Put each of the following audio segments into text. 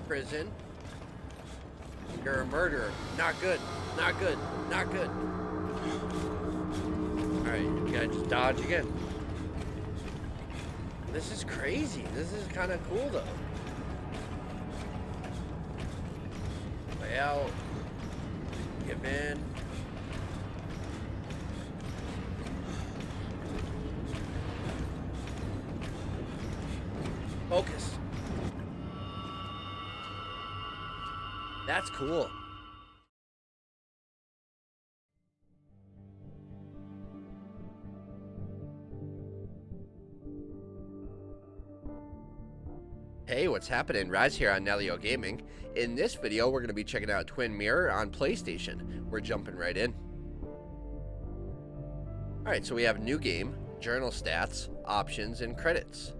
Prison. You're a murderer. Not good. Not good. Not good. Alright, you gotta just dodge again. This is crazy. This is kind of cool, though. Way out. Give in. Focus. That's cool. Hey, what's happening? Rise here on Nalyo Gaming. In this video, we're going to be checking out Twin Mirror on PlayStation. We're jumping right in. Alright, so we have new game, journal stats, options, and credits.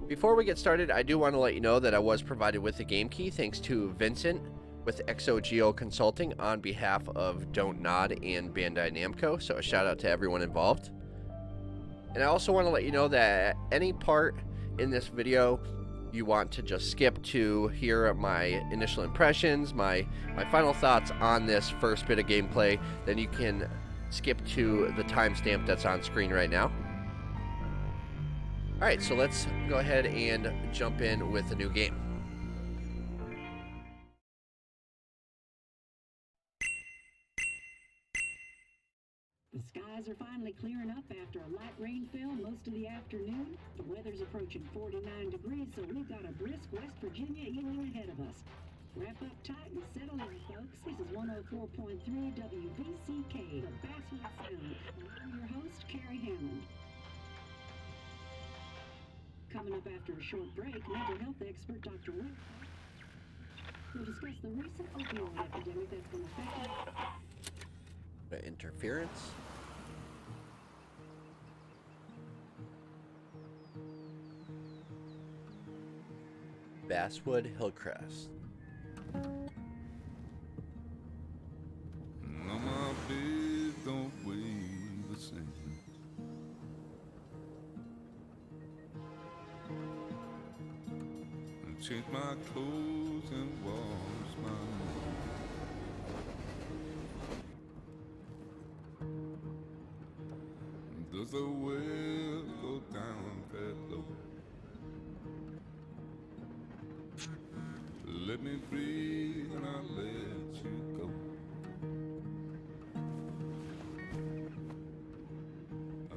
Before we get started, I do want to let you know that I was provided with the game key thanks to Vincent with XOGO Consulting on behalf of Don't Nod and Bandai Namco, so a shout out to everyone involved. And I also want to let you know that at any part in this video you want to just skip to hear my initial impressions, my final thoughts on this first bit of gameplay, then you can skip to the timestamp that's on screen right now. Alright, so let's go ahead and jump in with the new game. The skies are finally clearing up after a light rainfall most of the afternoon. The weather's approaching 49 degrees, so we've got a brisk West Virginia evening ahead of us. Wrap up tight and settle in, folks. This is 104.3 WVCK, the Basswood Sound. I'm your host, Carrie Hammond. Coming up after a short break, mental health expert Dr. Rick will discuss the recent opioid epidemic that's been affecting Interference. Basswood Hillcrest. My bed don't weigh the same. Change my clothes and wash my hands. Does the well go down that low? Let me breathe and I'll let you go.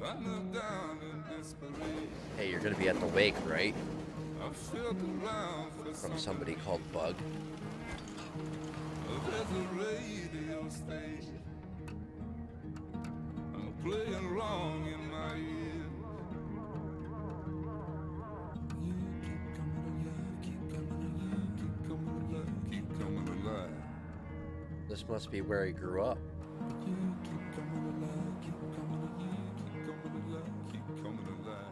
I knelt down in desperation. Hey, you're gonna be at the wake, right? From somebody called Bug. There's a radio station. I'm playing wrong in my ear. You keep coming alive, keep coming alive, keep coming alive, keep coming alive. This must be where he grew up. You keep coming alive, keep coming alive, keep coming alive, keep coming alive.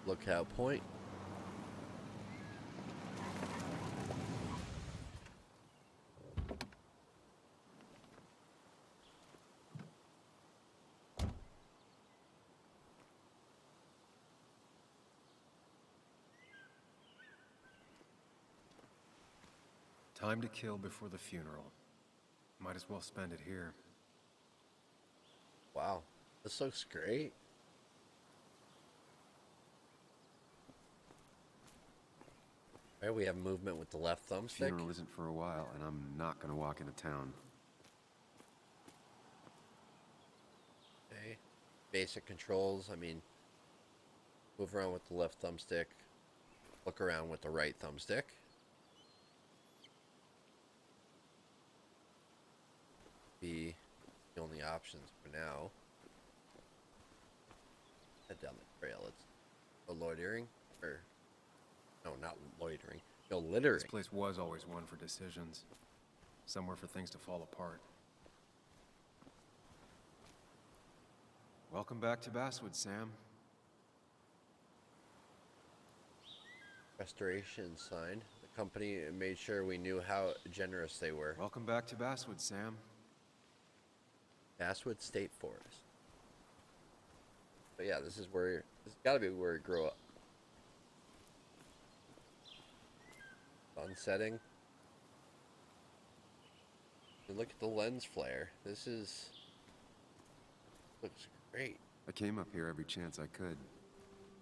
Lookout point. Time to kill before the funeral. Might as well spend it here. Wow, this looks great. Right, we have movement with the left thumbstick. Funeral isn't for a while, and I'm not gonna walk into town. Okay, basic controls. I mean, move around with the left thumbstick. Look around with the right thumbstick. Be the only options for now. Head down the trail. It's a loitering, or no, not loitering. No, littering. This place was always one for decisions. Somewhere for things to fall apart. Welcome back to Basswood, Sam. Restoration sign. The company made sure we knew how generous they were. Welcome back to Basswood, Sam. Basswood State Forest. But yeah, this is gotta be where we grew up. Sun setting. And look at the lens flare. Looks great. I came up here every chance I could.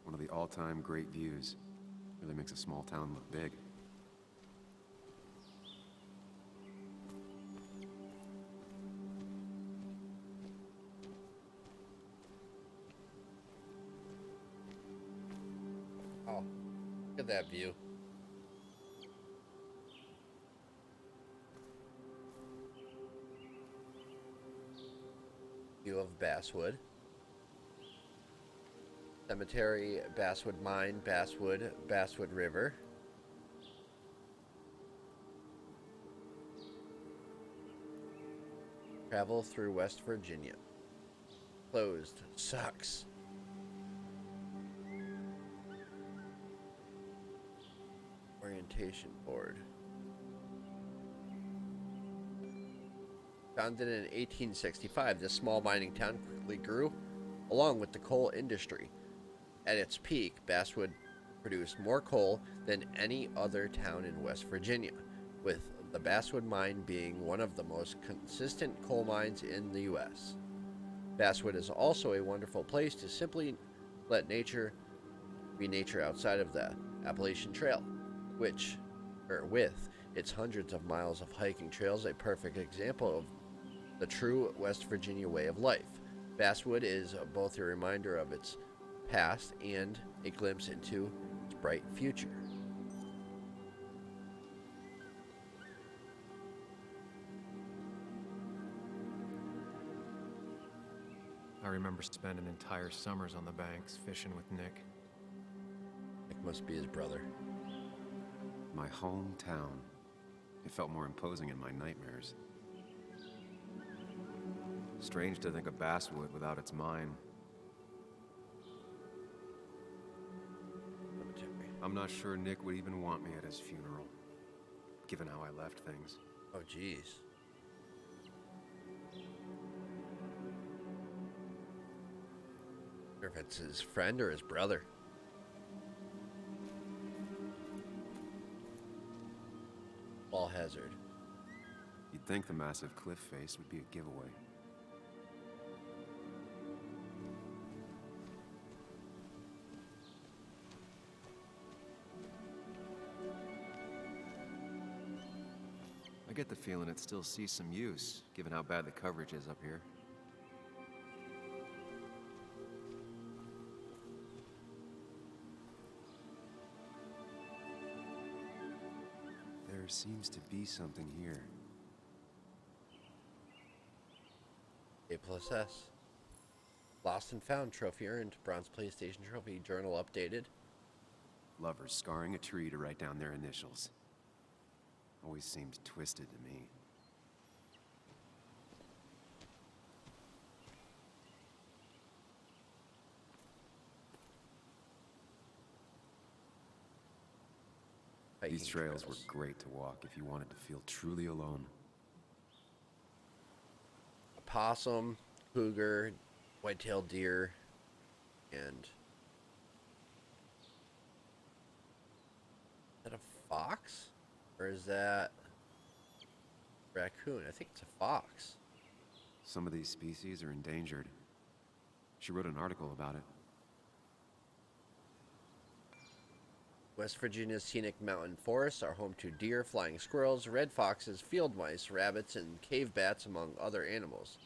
One of the all-time great views. Really makes a small town look big. Oh, look at that view. View of Basswood. Cemetery, Basswood Mine, Basswood River. Travel through West Virginia. Closed. Sucks. Orientation board. Founded in 1865, this small mining town quickly grew along with the coal industry. At its peak, Basswood produced more coal than any other town in West Virginia, with the Basswood mine being one of the most consistent coal mines in the U.S. Basswood is also a wonderful place to simply let nature be nature outside of the Appalachian Trail, with its hundreds of miles of hiking trails, a perfect example of the true West Virginia way of life. Basswood is both a reminder of its past and a glimpse into its bright future. I remember spending entire summers on the banks fishing with Nick. Nick must be his brother. My hometown. It felt more imposing in my nightmares. Strange to think of Basswood without its mine. I'm not sure Nick would even want me at his funeral, given how I left things. Oh, jeez. Or if it's his friend or his brother. Ball hazard. You'd think the massive cliff face would be a giveaway. I get the feeling it still sees some use, given how bad the coverage is up here. There seems to be something here. A+S. Lost and found trophy earned. Bronze PlayStation trophy. Journal updated. Lovers scarring a tree to write down their initials. Always seemed twisted to me. These trails were great to walk if you wanted to feel truly alone. A possum, cougar, white-tailed deer, and is that a fox? Or is that raccoon? I think it's a fox. Some of these species are endangered. She wrote an article about it. West Virginia's scenic mountain forests are home to deer, flying squirrels, red foxes, field mice, rabbits, and cave bats, among other animals.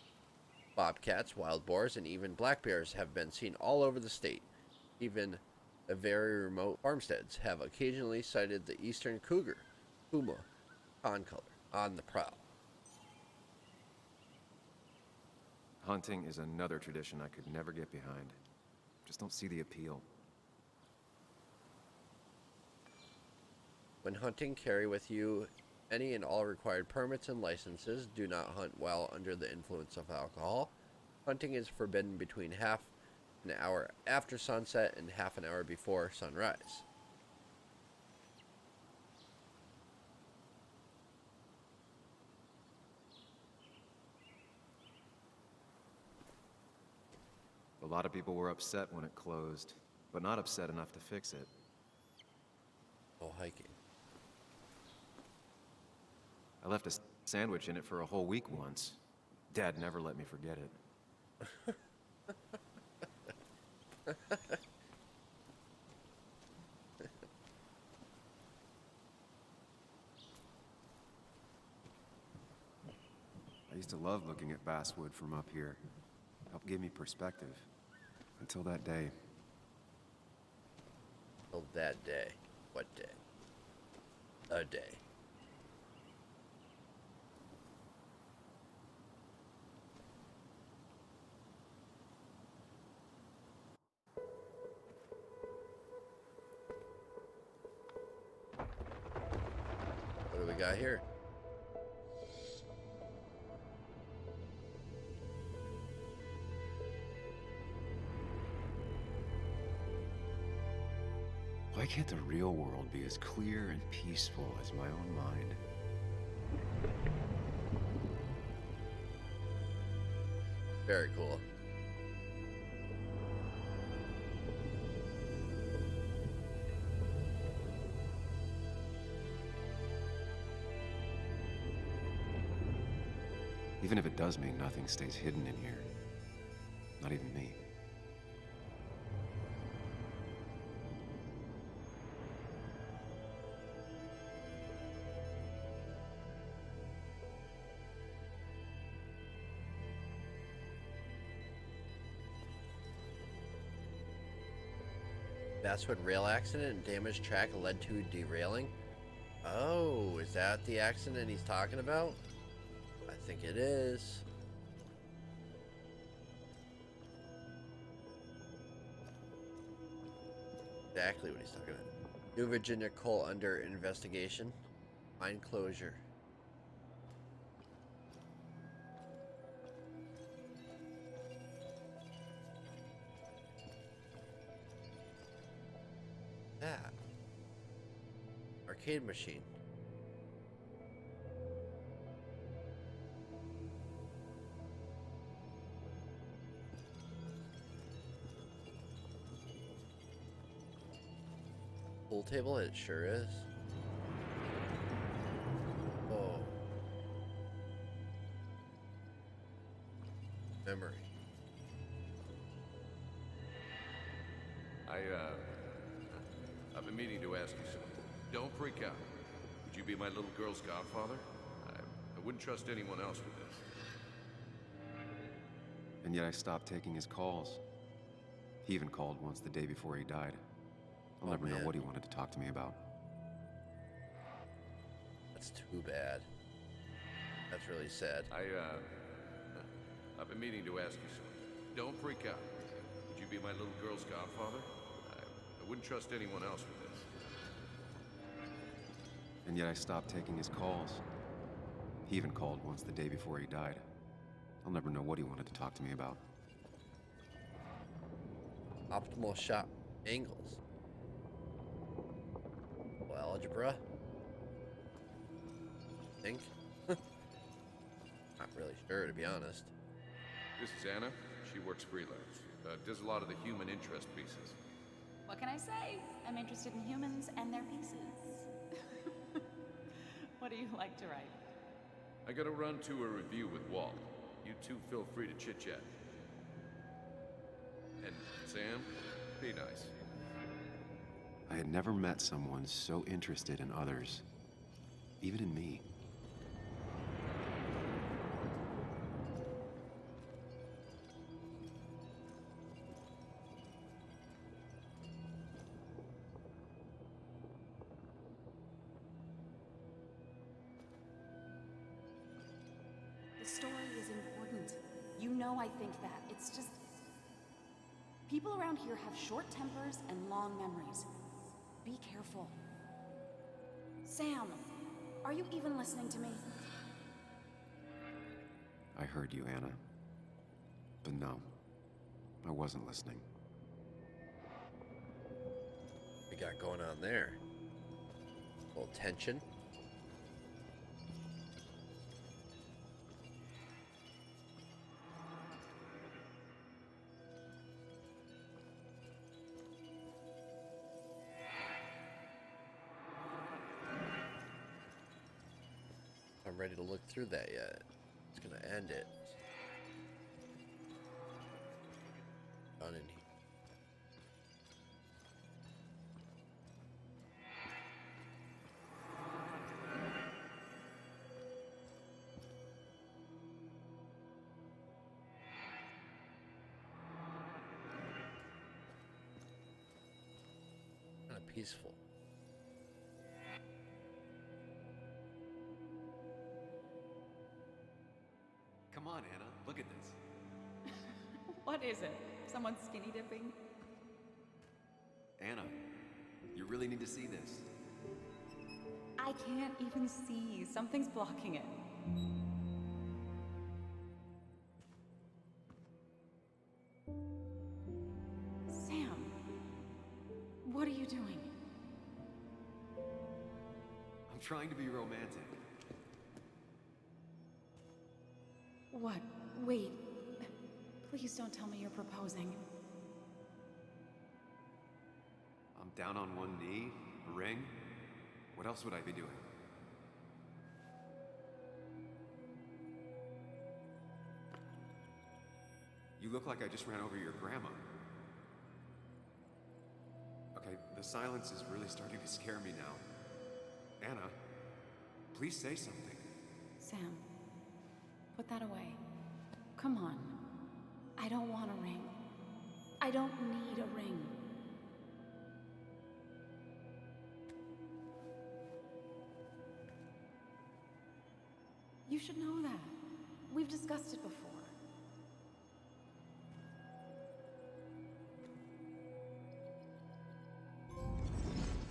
Bobcats, wild boars, and even black bears have been seen all over the state. Even the very remote farmsteads have occasionally sighted the eastern cougar, puma, concolor, on the prowl. Hunting is another tradition I could never get behind. Just don't see the appeal. When hunting, carry with you any and all required permits and licenses. Do not hunt while under the influence of alcohol. Hunting is forbidden between half an hour after sunset and half an hour before sunrise. A lot of people were upset when it closed, but not upset enough to fix it. Oh, hiking. I left a sandwich in it for a whole week once. Dad never let me forget it. I used to love looking at basswood from up here. Helped give me perspective. Until that day. Till that day. What day? A day. What do we got here? Why can't the real world be as clear and peaceful as my own mind? Very cool. Even if it does mean nothing stays hidden in here. Not even me. Basswood rail accident and damaged track led to derailing. Oh, is that the accident he's talking about? I think it is. Exactly what he's talking about. New Virginia coal under investigation. Mine closure. That arcade machine. Pool table, it sure is. Oh. Memory. I've been meaning to ask you something. Don't freak out. Would you be my little girl's godfather? I wouldn't trust anyone else with this. And yet I stopped taking his calls. He even called once the day before he died. I'll never know what he wanted to talk to me about. That's too bad. That's really sad. I've been meaning to ask you something. Don't freak out. Would you be my little girl's godfather? I wouldn't trust anyone else with this. And yet I stopped taking his calls. He even called once the day before he died. I'll never know what he wanted to talk to me about. Optimal shot angles. Well, algebra. Think. Not really sure, to be honest. This is Anna. She works freelance. Does a lot of the human interest pieces. What can I say? I'm interested in humans and their pieces. What do you like to write? I gotta run to a review with Walt. You two feel free to chit-chat. And Sam, be nice. I had never met someone so interested in others, even in me. The story is important. You know I think that. It's just... people around here have short tempers and long memories. Be careful. Sam, are you even listening to me? I heard you, Anna. But no, I wasn't listening. We got going on there? A little tension. I'm ready to look through that yet. It's gonna end it. Done in here. Kind of peaceful. Come on, Anna, look at this. What is it? Someone skinny dipping? Anna, you really need to see this. I can't even see. Something's blocking it. Sam, what are you doing? I'm trying to be romantic. What? Wait. Please don't tell me you're proposing. I'm down on one knee, a ring. What else would I be doing? You look like I just ran over your grandma. Okay, the silence is really starting to scare me now. Anna, please say something. Sam, put that away. Come on. I don't want a ring. I don't need a ring. You should know that. We've discussed it before.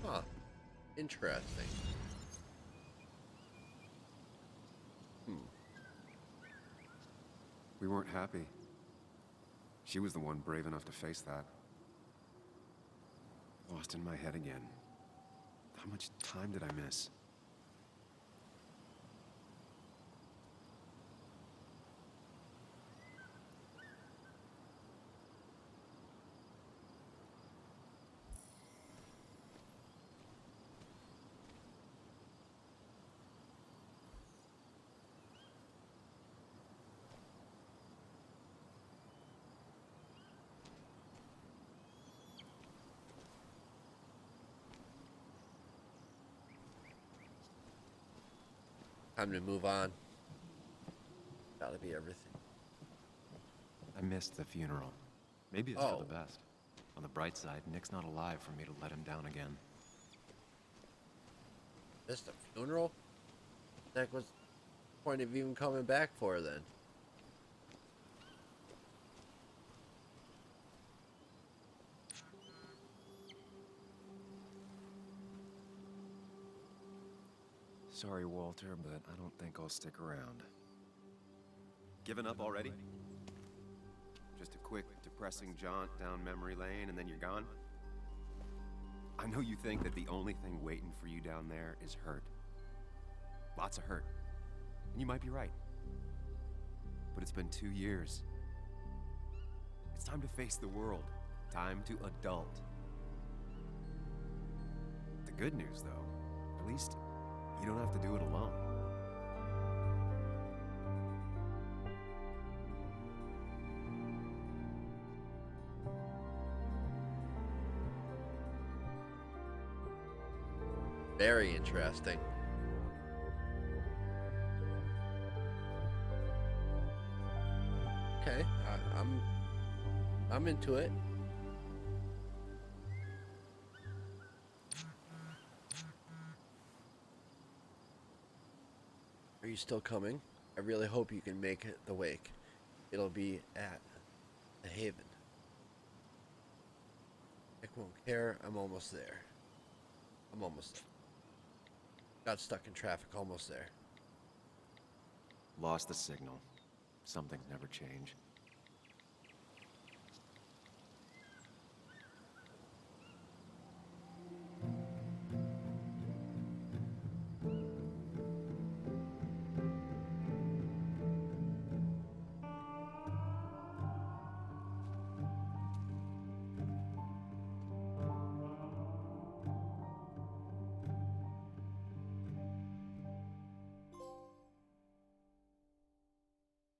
Huh. Interesting. We weren't happy. She was the one brave enough to face that. Lost in my head again. How much time did I miss? Time to move on. Gotta be everything. I missed the funeral. Maybe it's for Oh. the best. On the bright side, Nick's not alive for me to let him down again. Just a funeral? That was the point of even coming back for then. Sorry, Walter, but I don't think I'll stick around. Given up already? Just a quick, depressing jaunt down memory lane and then you're gone? I know you think that the only thing waiting for you down there is hurt. Lots of hurt. And you might be right. But it's been 2 years. It's time to face the world. Time to adult. The good news, though, at least you don't have to do it alone. Very interesting. Okay, I'm into it. Are you still coming? I really hope you can make it the wake. It'll be at the Haven. Nick won't care. I'm almost there. I'm almost there. Got stuck in traffic. Almost there. Lost the signal. Some things never change.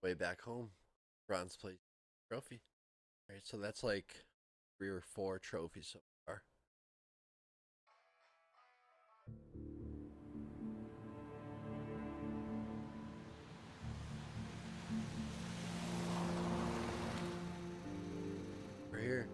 Way back home, bronze plate trophy. All right, so that's like 3 or 4 trophies so far. We're here.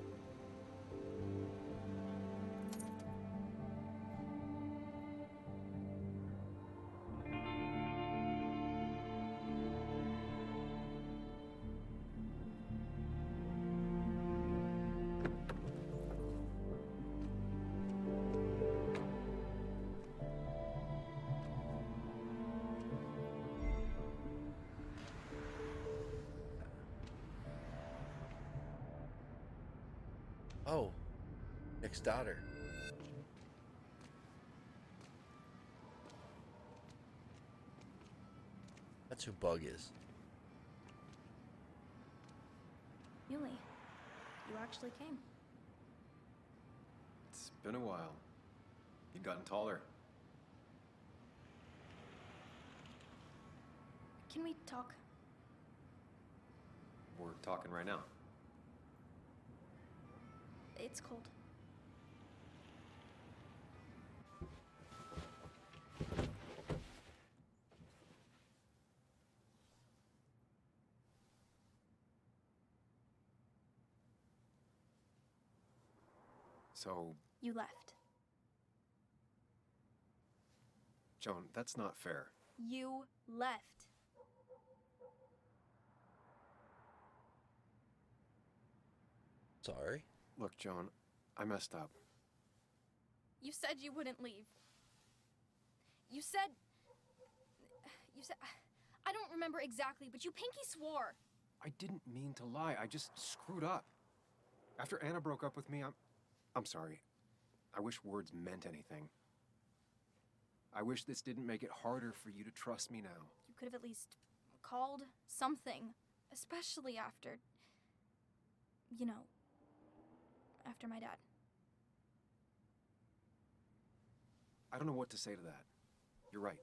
Oh, Nick's daughter. That's who Bug is. Muley, you actually came. It's been a while. You've gotten taller. Can we talk? We're talking right now. It's cold. So, You left. Joan, that's not fair. You left. Sorry. Look, Joan, I messed up. You said you wouldn't leave. You said... I don't remember exactly, but you pinky swore. I didn't mean to lie. I just screwed up. After Anna broke up with me, I'm sorry. I wish words meant anything. I wish this didn't make it harder for you to trust me now. You could have at least called something, especially after... You know, after my dad. I don't know what to say to that. You're right.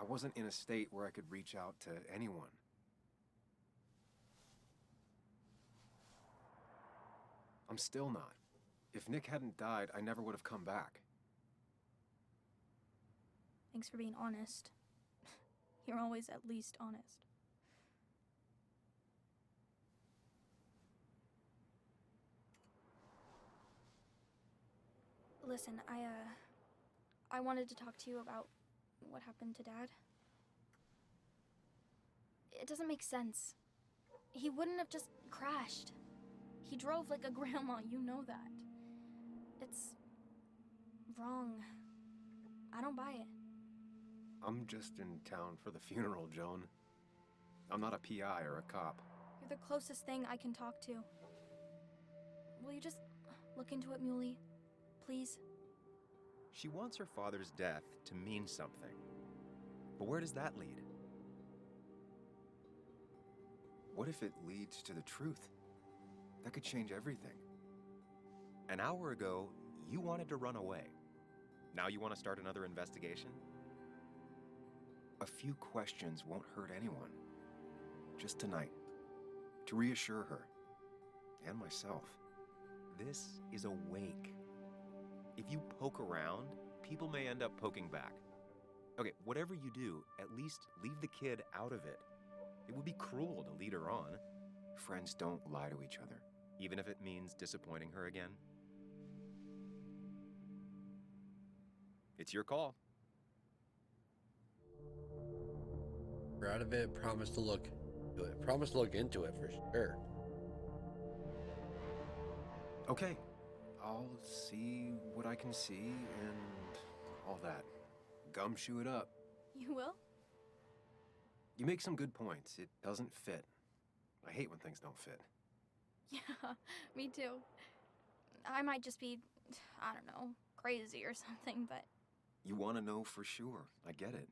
I wasn't in a state where I could reach out to anyone. I'm still not. If Nick hadn't died, I never would have come back. Thanks for being honest. You're always at least honest. Listen, I wanted to talk to you about what happened to Dad. It doesn't make sense. He wouldn't have just crashed. He drove like a grandma, you know that. It's wrong. I don't buy it. I'm just in town for the funeral, Joan. I'm not a PI or a cop. You're the closest thing I can talk to. Will you just look into it, Muley? Please? She wants her father's death to mean something. But where does that lead? What if it leads to the truth? That could change everything. An hour ago, you wanted to run away. Now you want to start another investigation? A few questions won't hurt anyone. Just tonight. To reassure her. And myself. This is a wake. If you poke around, people may end up poking back. Okay, whatever you do, at least leave the kid out of it. It would be cruel to lead her on. Friends don't lie to each other. Even if it means disappointing her again. It's your call. We're out of it. Promise to look into it. Promise to look into it for sure. Okay. I'll see what I can see and all that. Gumshoe it up. You will? You make some good points. It doesn't fit. I hate when things don't fit. Yeah, me too. I might just be, I don't know, crazy or something, but... You want to know for sure. I get it.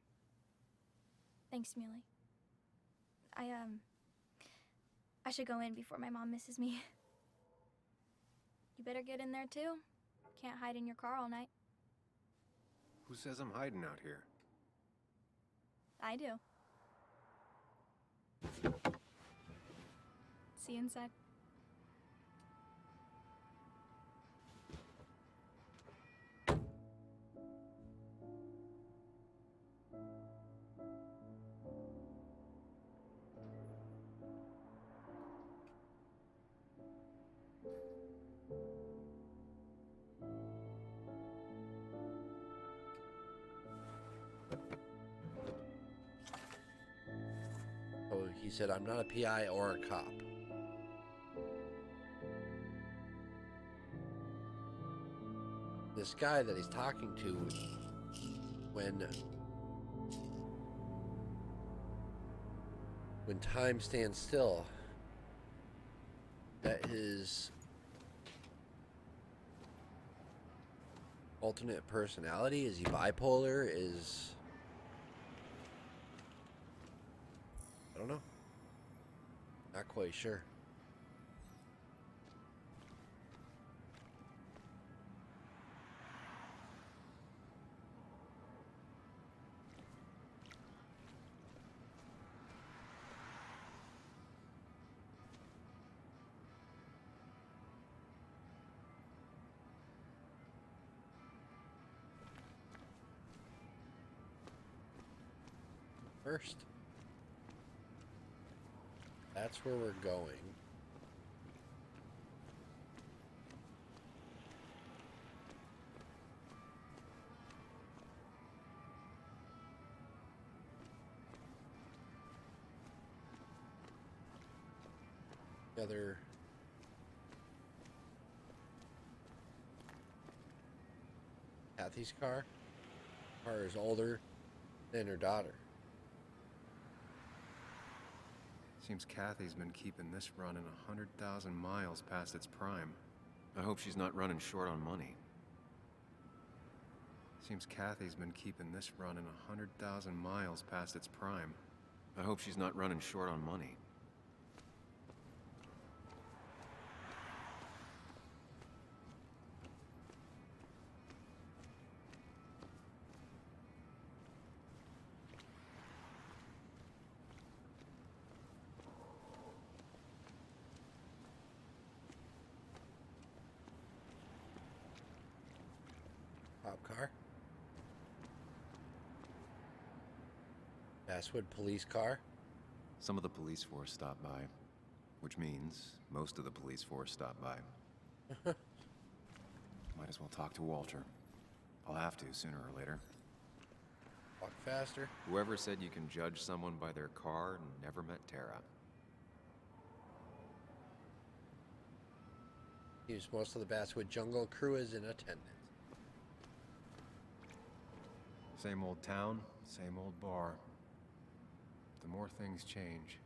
Thanks, Muley. I should go in before my mom misses me. You better get in there, too. Can't hide in your car all night. Who says I'm hiding out here? I do. See you inside. Oh, he said, I'm not a PI or a cop. This guy that he's talking to, when time stands still, that his alternate personality, is he bipolar, is, I don't know, not quite sure. First, that's where we're going. The other Kathy's car. Car is older than her daughter. Seems Kathy's been keeping this running 100,000 miles past its prime. I hope she's not running short on money. Seems Kathy's been keeping this running 100,000 miles past its prime. I hope she's not running short on money. Cop car. Basswood police car. Some of the police force stopped by, which means most of the police force stopped by. Might as well talk to Walter. I'll have to sooner or later. Walk faster. Whoever said you can judge someone by their car never met Tara. Use most of the Basswood Jungle crew is in attendance. Same old town, same old bar. The more things change.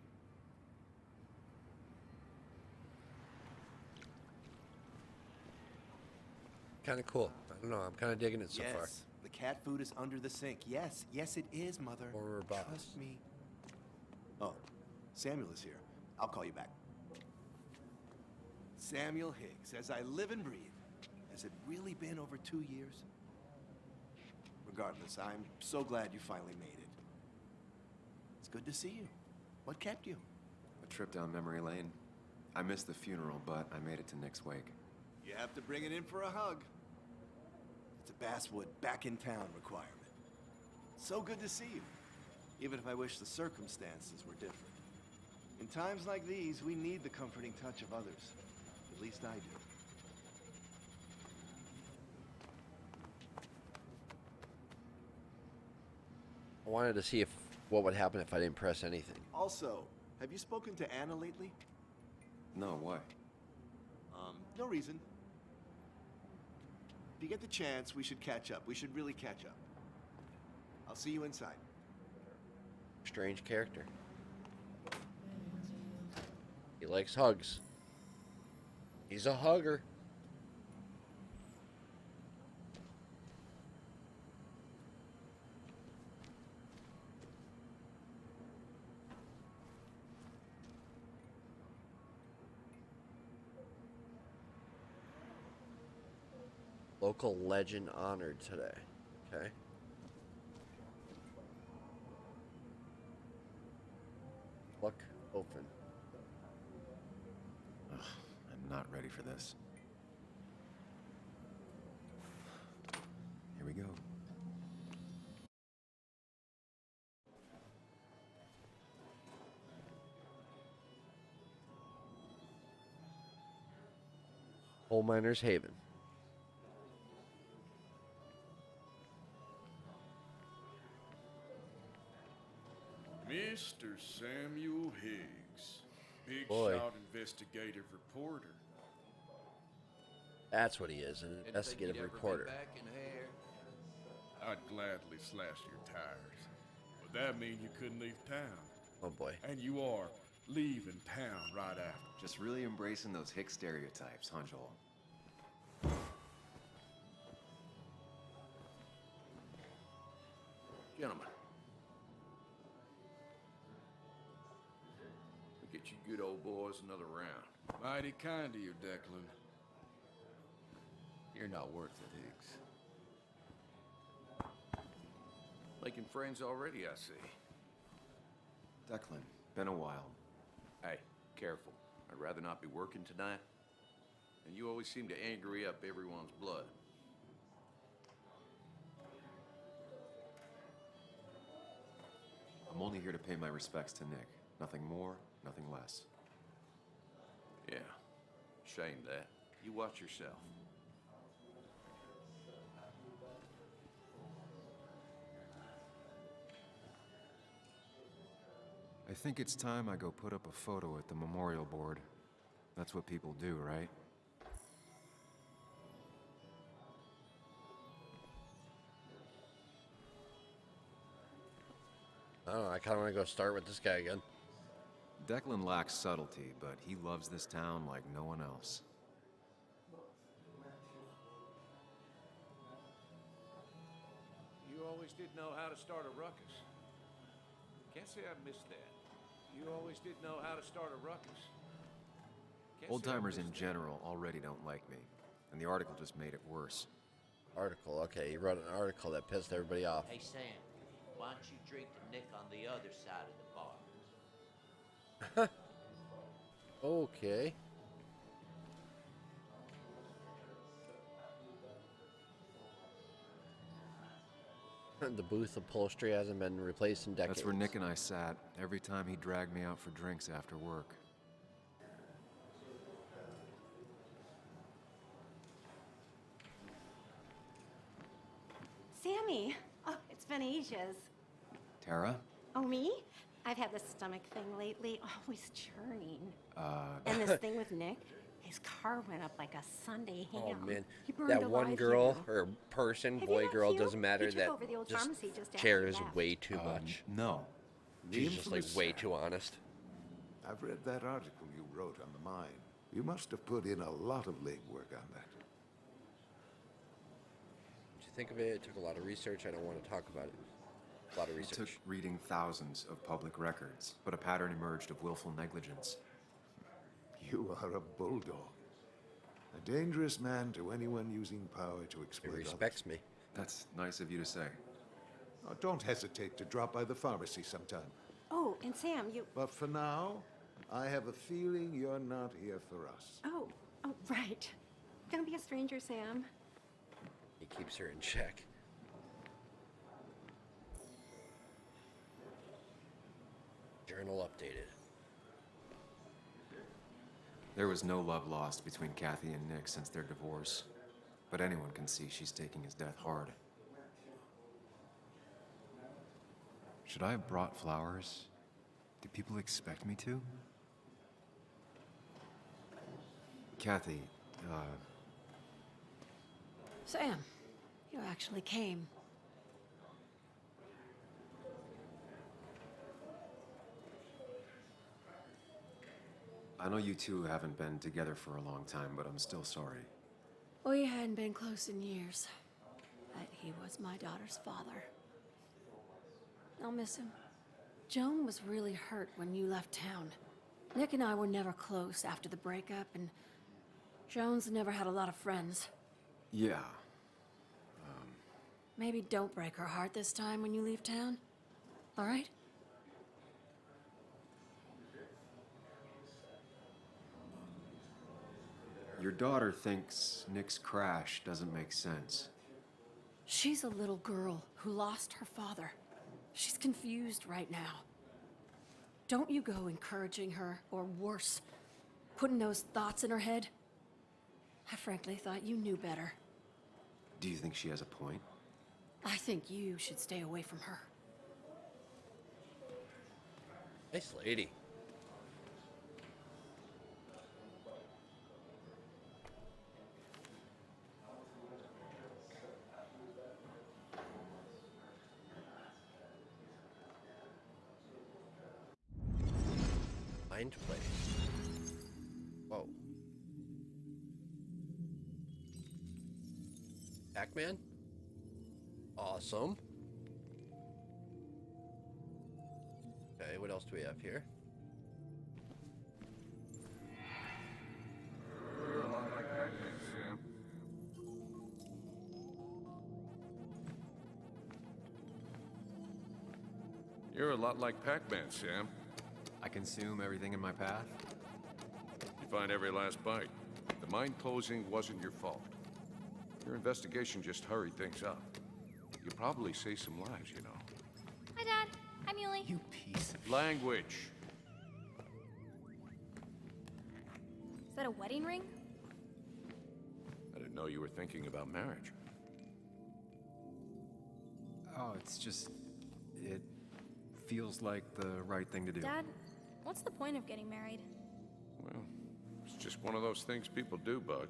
Kind of cool. I don't know. I'm kind of digging it so far. Yes, the cat food is under the sink. Yes, yes it is, Mother. Former boss. Trust me. Oh, Samuel is here. I'll call you back. Samuel Higgs, as I live and breathe. Has it really been over 2 years? Regardless, I'm so glad you finally made it. It's good to see you. What kept you? A trip down memory lane. I missed the funeral, but I made it to Nick's wake. You have to bring it in for a hug. It's a Basswood back in town requirement. So good to see you, even if I wish the circumstances were different. In times like these, we need the comforting touch of others. At least I do. I wanted to see what would happen if I didn't press anything. Also, have you spoken to Anna lately? No, why? No reason. If you get the chance, we should catch up. We should really catch up. I'll see you inside. Strange character. He likes hugs. He's a hugger. Local legend honored today. Okay. Look open. Ugh, I'm not ready for this. Here we go. Coal Miner's Haven. Mr. Samuel Higgs, big Boy. shot investigative reporter. That's what he is, an investigative reporter. I'd gladly slash your tires, but that mean you couldn't leave town. Oh boy. And you are leaving town right after. Just really embracing those hick stereotypes, huh, Joel? Gentlemen, we'll get you good old boys another round. Mighty kind of you, Declan. You're not worth it, Higgs. Making friends already, I see. Declan, been a while. Hey, careful. I'd rather not be working tonight. And you always seem to angry up everyone's blood. I'm only here to pay my respects to Nick. Nothing more, nothing less. Yeah, shame that. You watch yourself. I think it's time I go put up a photo at the memorial board. That's what people do, right? I don't know, I kind of want to go start with this guy again. Declan lacks subtlety, but he loves this town like no one else. You always did know how to start a ruckus. Can't say I missed that. You always did know how to start a ruckus. Can't say I Old-timers in missed that. general already don't like me, and the article just made it worse. Article, okay, he wrote an article that pissed everybody off. Hey, Sam, why don't you drink the Nick on the other side of the bar? Okay. The booth upholstery hasn't been replaced in decades. That's where Nick and I sat every time he dragged me out for drinks after work. Sammy! Oh, it's been ages. Tara? Oh, me? I've had this stomach thing lately, always churning. And this thing with Nick, his car went up like a Sunday ham. Oh man, He burned that alive, one you girl know. or person, Have you boy, not girl, healed? doesn't matter. He took That over the old just pharmacy just after chair you is left. way too much. No. She's The just like infamous way Sam. too honest. I've read that article you wrote on the mine. You must have put in a lot of legwork on that. What you think of it? It took a lot of research. I don't want to talk about it. A lot of It research. took reading thousands of public records, but a pattern emerged of willful negligence. You are a bulldog. A dangerous man to anyone using power to He exploit respects me. That's nice of you to say. others. Oh, don't hesitate to drop by the pharmacy sometime. Oh, and Sam, you... But for now, I have a feeling you're not here for us. Oh, right. Don't be a stranger, Sam. He keeps her in check. Journal updated. There was no love lost between Kathy and Nick since their divorce, but anyone can see she's taking his death hard. Should I have brought flowers? Do people expect me to? Kathy, Sam, you actually came. I know you two haven't been together for a long time, but I'm still sorry. We hadn't been close in years, but he was my daughter's father. I'll miss him. Joan was really hurt when you left town. Nick and I were never close after the breakup, and Joan's never had a lot of friends. Yeah. Maybe don't break her heart this time when you leave town. All right? Your daughter thinks Nick's crash doesn't make sense. She's a little girl who lost her father. She's confused right now. Don't you go encouraging her, or worse, putting those thoughts in her head. I frankly thought you knew better. Do you think she has a point? I think you should stay away from her. Nice lady. Mind place. Whoa. Pac-Man? Awesome. Okay, what else do we have here? You're a lot like Pac-Man, Sam. I consume everything in my path? You find every last bite. The mine closing wasn't your fault. Your investigation just hurried things up. You probably saved some lives, you know. Hi, Dad. I'm Yuli. You piece of... Language. Is that a wedding ring? I didn't know you were thinking about marriage. Oh, it's just... It feels like the right thing to do. Dad, what's the point of getting married? Well, it's just one of those things people do, Bug.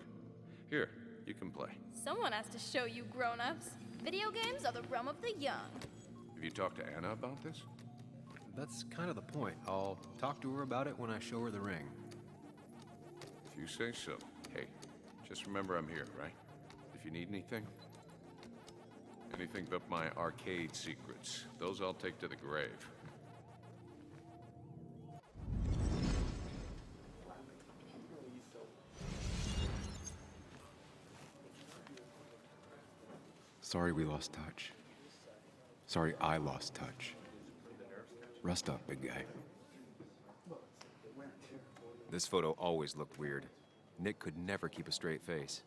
Here, you can play. Someone has to show you grown-ups. Video games are the realm of the young. Have you talked to Anna about this? That's kind of the point. I'll talk to her about it when I show her the ring. If you say so. Hey, just remember I'm here, right? If you need anything. Anything but my arcade secrets. Those I'll take to the grave. Sorry we lost touch. Sorry I lost touch. Rest up, big guy. This photo always looked weird. Nick could never keep a straight face.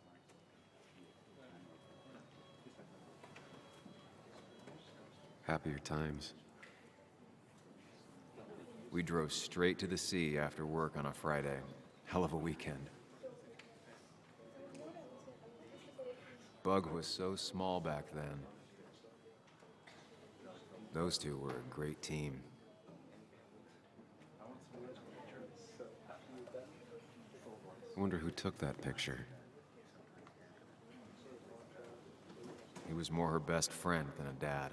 Happier times. We drove straight to the sea after work on a Friday. Hell of a weekend. Bug was so small back then. Those two were a great team. I wonder who took that picture. He was more her best friend than a dad.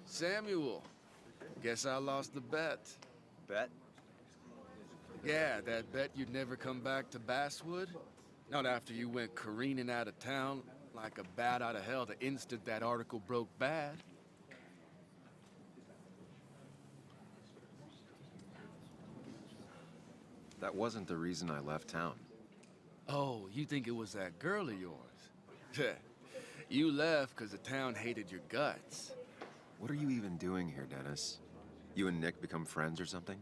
Samuel, guess I lost the bet. Bet? Yeah, that bet you'd never come back to Basswood? Not after you went careening out of town like a bat out of hell the instant that article broke bad. That wasn't the reason I left town. Oh, you think it was that girl of yours? You left because the town hated your guts. What are you even doing here, Dennis? You and Nick become friends or something?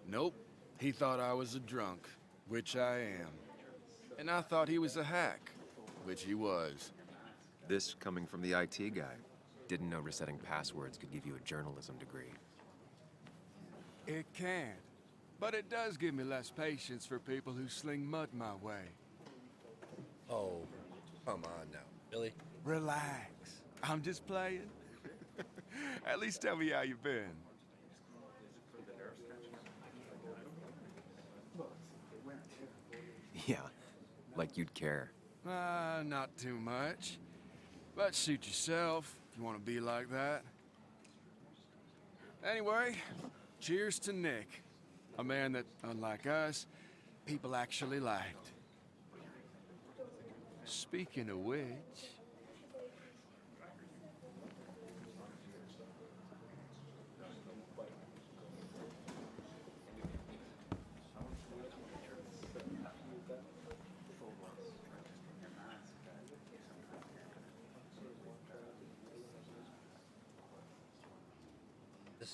Nope. He thought I was a drunk, which I am. And I thought he was a hack, which he was. This coming from the IT guy. Didn't know resetting passwords could give you a journalism degree. It can. But it does give me less patience for people who sling mud my way. Oh, come on now. Billy? Relax. I'm just playing. At least tell me how you've been. Yeah, like you'd care. Not too much. But suit yourself if you want to be like that. Anyway, cheers to Nick. A man that, unlike us, people actually liked. Speaking of which...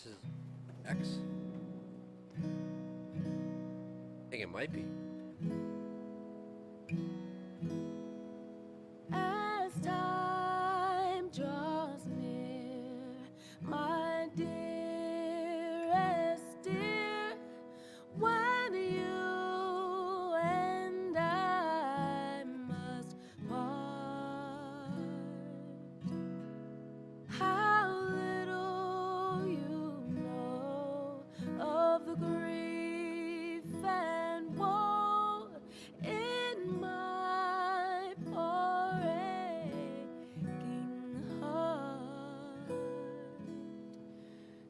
this is X? I think it might be. As time draws near, my dearest dear, when you and I must part, how little you know of the grief and woe in my poor aching heart.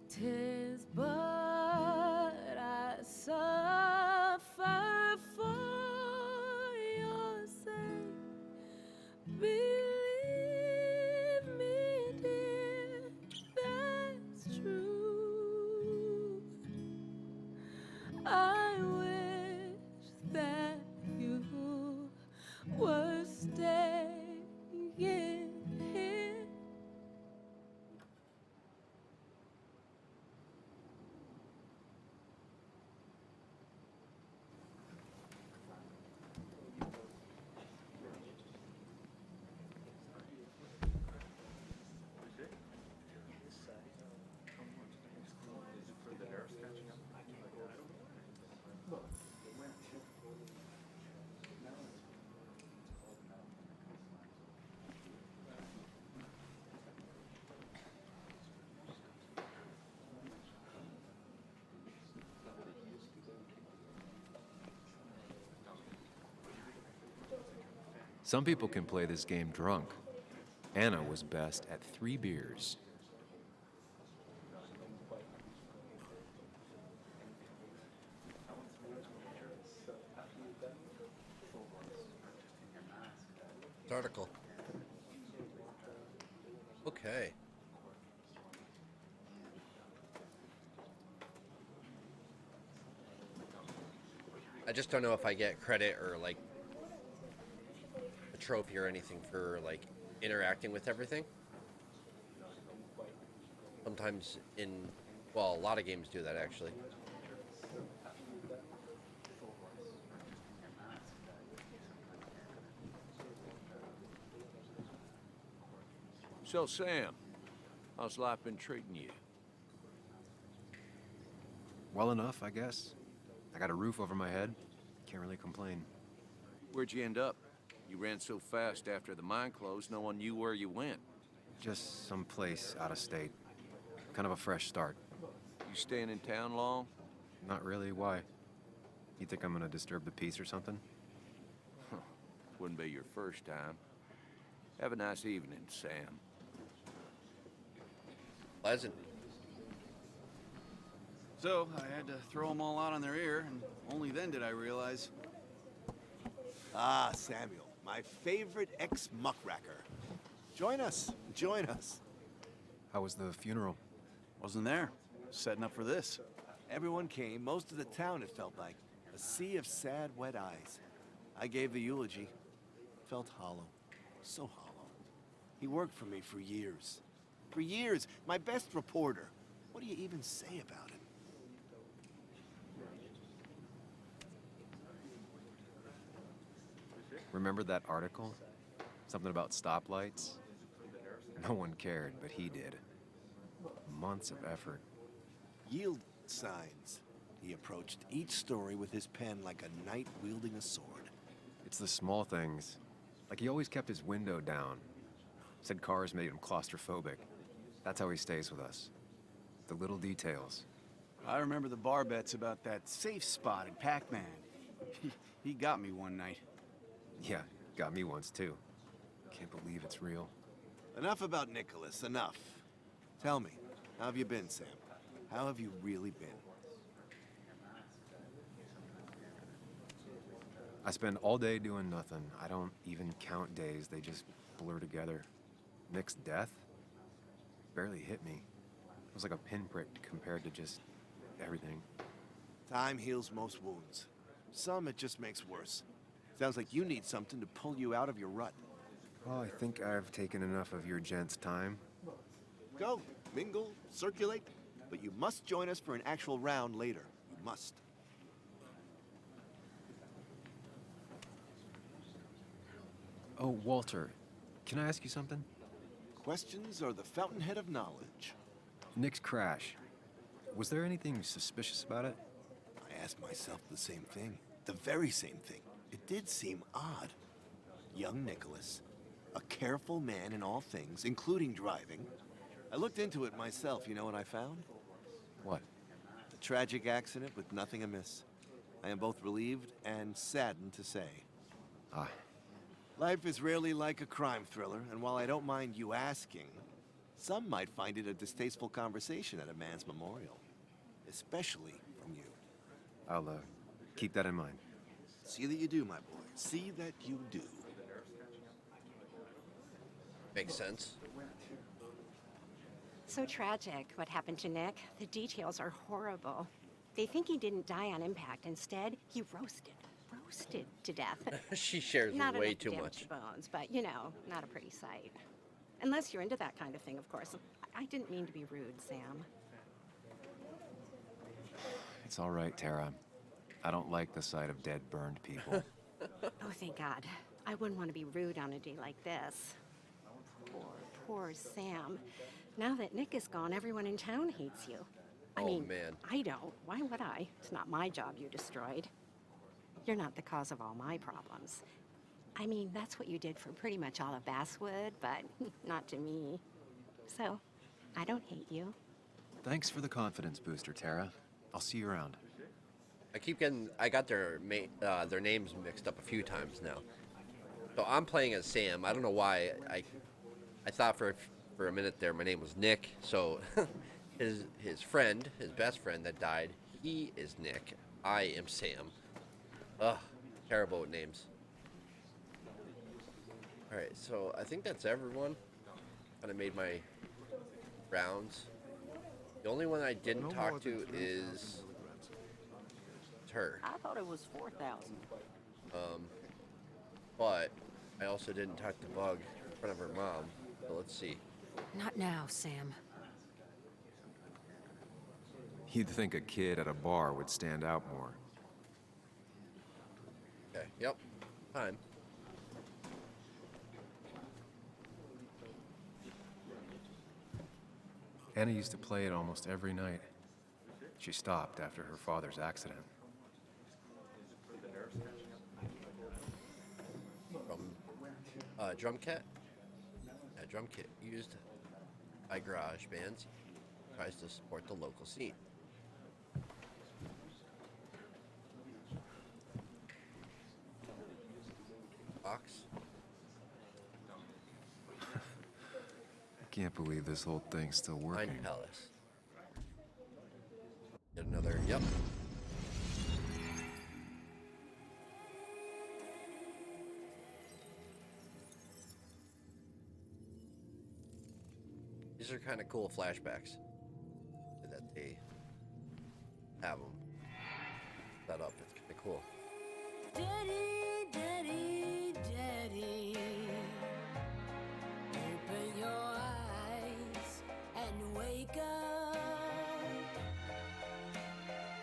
'Tis but I suffer for your sake. Believe me, dear, that's true. I wish that you were staying here. Some people can play this game drunk. Anna was best at 3 beers. Article. Okay. I just don't know if I get credit or like a trophy or anything for like interacting with everything. Sometimes well, a lot of games do that actually. So, Sam, how's life been treating you? Well enough, I guess. I got a roof over my head. Can't really complain. Where'd you end up? You ran so fast after the mine closed, no one knew where you went. Just someplace out of state. Kind of a fresh start. You staying in town long? Not really. Why? You think I'm gonna disturb the peace or something? Wouldn't be your first time. Have a nice evening, Sam. Pleasant. So, I had to throw them all out on their ear, and only then did I realize. Ah, Samuel, my favorite ex-muckracker. Join us, join us. How was the funeral? Wasn't there. Setting up for this. Everyone came, most of the town, it felt like. A sea of sad, wet eyes. I gave the eulogy. Felt hollow. So hollow. He worked for me for years. For years, my best reporter. What do you even say about him? Remember that article? Something about stoplights? No one cared, but he did. Months of effort. Yield signs. He approached each story with his pen like a knight wielding a sword. It's the small things. Like he always kept his window down. Said cars made him claustrophobic. That's how he stays with us. The little details. I remember the bar bets about that safe spot in Pac-Man. He got me one night. Yeah, got me once too. Can't believe it's real. Enough about Nicholas, enough. Tell me, how have you been, Sam? How have you really been? I spend all day doing nothing. I don't even count days. They just blur together. Nick's death barely hit me. It was like a pinprick compared to just everything. Time heals most wounds. Some it just makes worse. Sounds like you need something to pull you out of your rut. Well, I think I've taken enough of your gent's time. Go, mingle, circulate. but you must join us for an actual round later. You must. Oh, Walter, can I ask you something? Questions are the fountainhead of knowledge. Nick's crash. Was there anything suspicious about it? I asked myself the same thing. The very same thing. It did seem odd. Young Nicholas, a careful man in all things, including driving. I looked into it myself. You know what I found? What? A tragic accident with nothing amiss. I am both relieved and saddened to say. Ah. Life is rarely like a crime thriller, and while I don't mind you asking, some might find it a distasteful conversation at a man's memorial. Especially from you. I'll, keep that in mind. See that you do, my boy. See that you do. Makes sense. So tragic, what happened to Nick. The details are horrible. They think he didn't die on impact. Instead, he roasted to death. She shares Not way enough too damage much. to bones, but, you know, not a pretty sight. Unless you're into that kind of thing, of course. I didn't mean to be rude, Sam. It's all right, Tara. I don't like the sight of dead, burned people. Oh, thank God. I wouldn't want to be rude on a day like this. Poor Sam. Now that Nick is gone, everyone in town hates you. I mean, man. I don't. Why would I? It's not my job you destroyed. You're not the cause of all my problems. I mean, that's what you did for pretty much all of Basswood, but not to me. So, I don't hate you. Thanks for the confidence booster, Tara. I'll see you around. I got their names mixed up a few times now. So I'm playing as Sam. I don't know why. I thought for a minute there my name was Nick. So his friend, his best friend that died, he is Nick. I am Sam. Ugh, terrible with names. All right, so I think that's everyone. Kind of made my rounds. The only one I didn't talk to is her. I thought it was 4,000. But I also didn't talk to Bug in front of her mom. So let's see. Not now, Sam. You'd think a kid at a bar would stand out more. Okay, yep, time. Anna used to play it almost every night. She stopped after her father's accident. From Drum Kit? A drum kit used by garage bands tries to support the local scene. Box. I can't believe this whole thing's still working. Pine Palace. Get another, yep. These are kind of cool flashbacks that they have them set up. It's kind of cool. Daddy, daddy, daddy, open your eyes and wake up.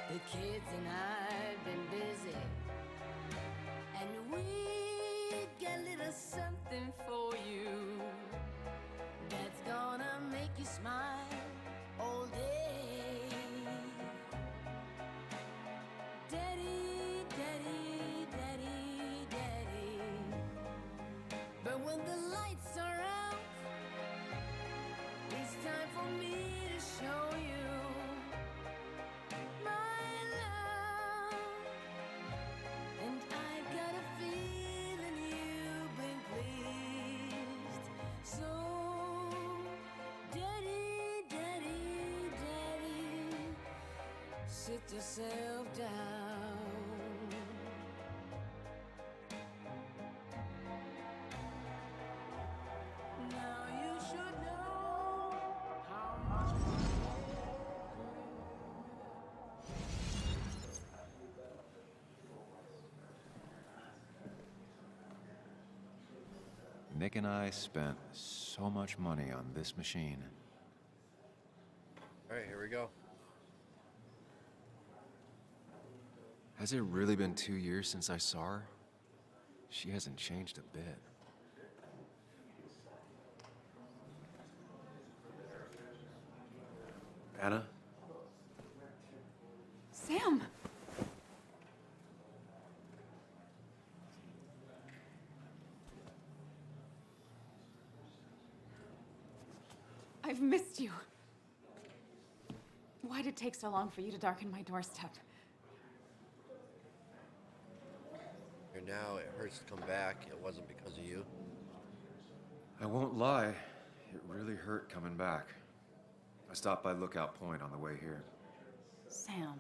The kids and I've been busy, and we got a little something for you that's gonna make you smile all day. Daddy, daddy, daddy, daddy. But when the lights are out, it's time for me to show you my love. And I've got a feeling you've been pleased. So, daddy, daddy, daddy, sit yourself down. Now you should know how much Nick and I spent so much money on this machine. All right, here we go. Has it really been 2 years since I saw her? She hasn't changed a bit. Anna? Sam! I've missed you. Why did it take so long for you to darken my doorstep? And now it hurts to come back. It wasn't because of you. I won't lie, it really hurt coming back. I stopped by Lookout Point on the way here. Sam,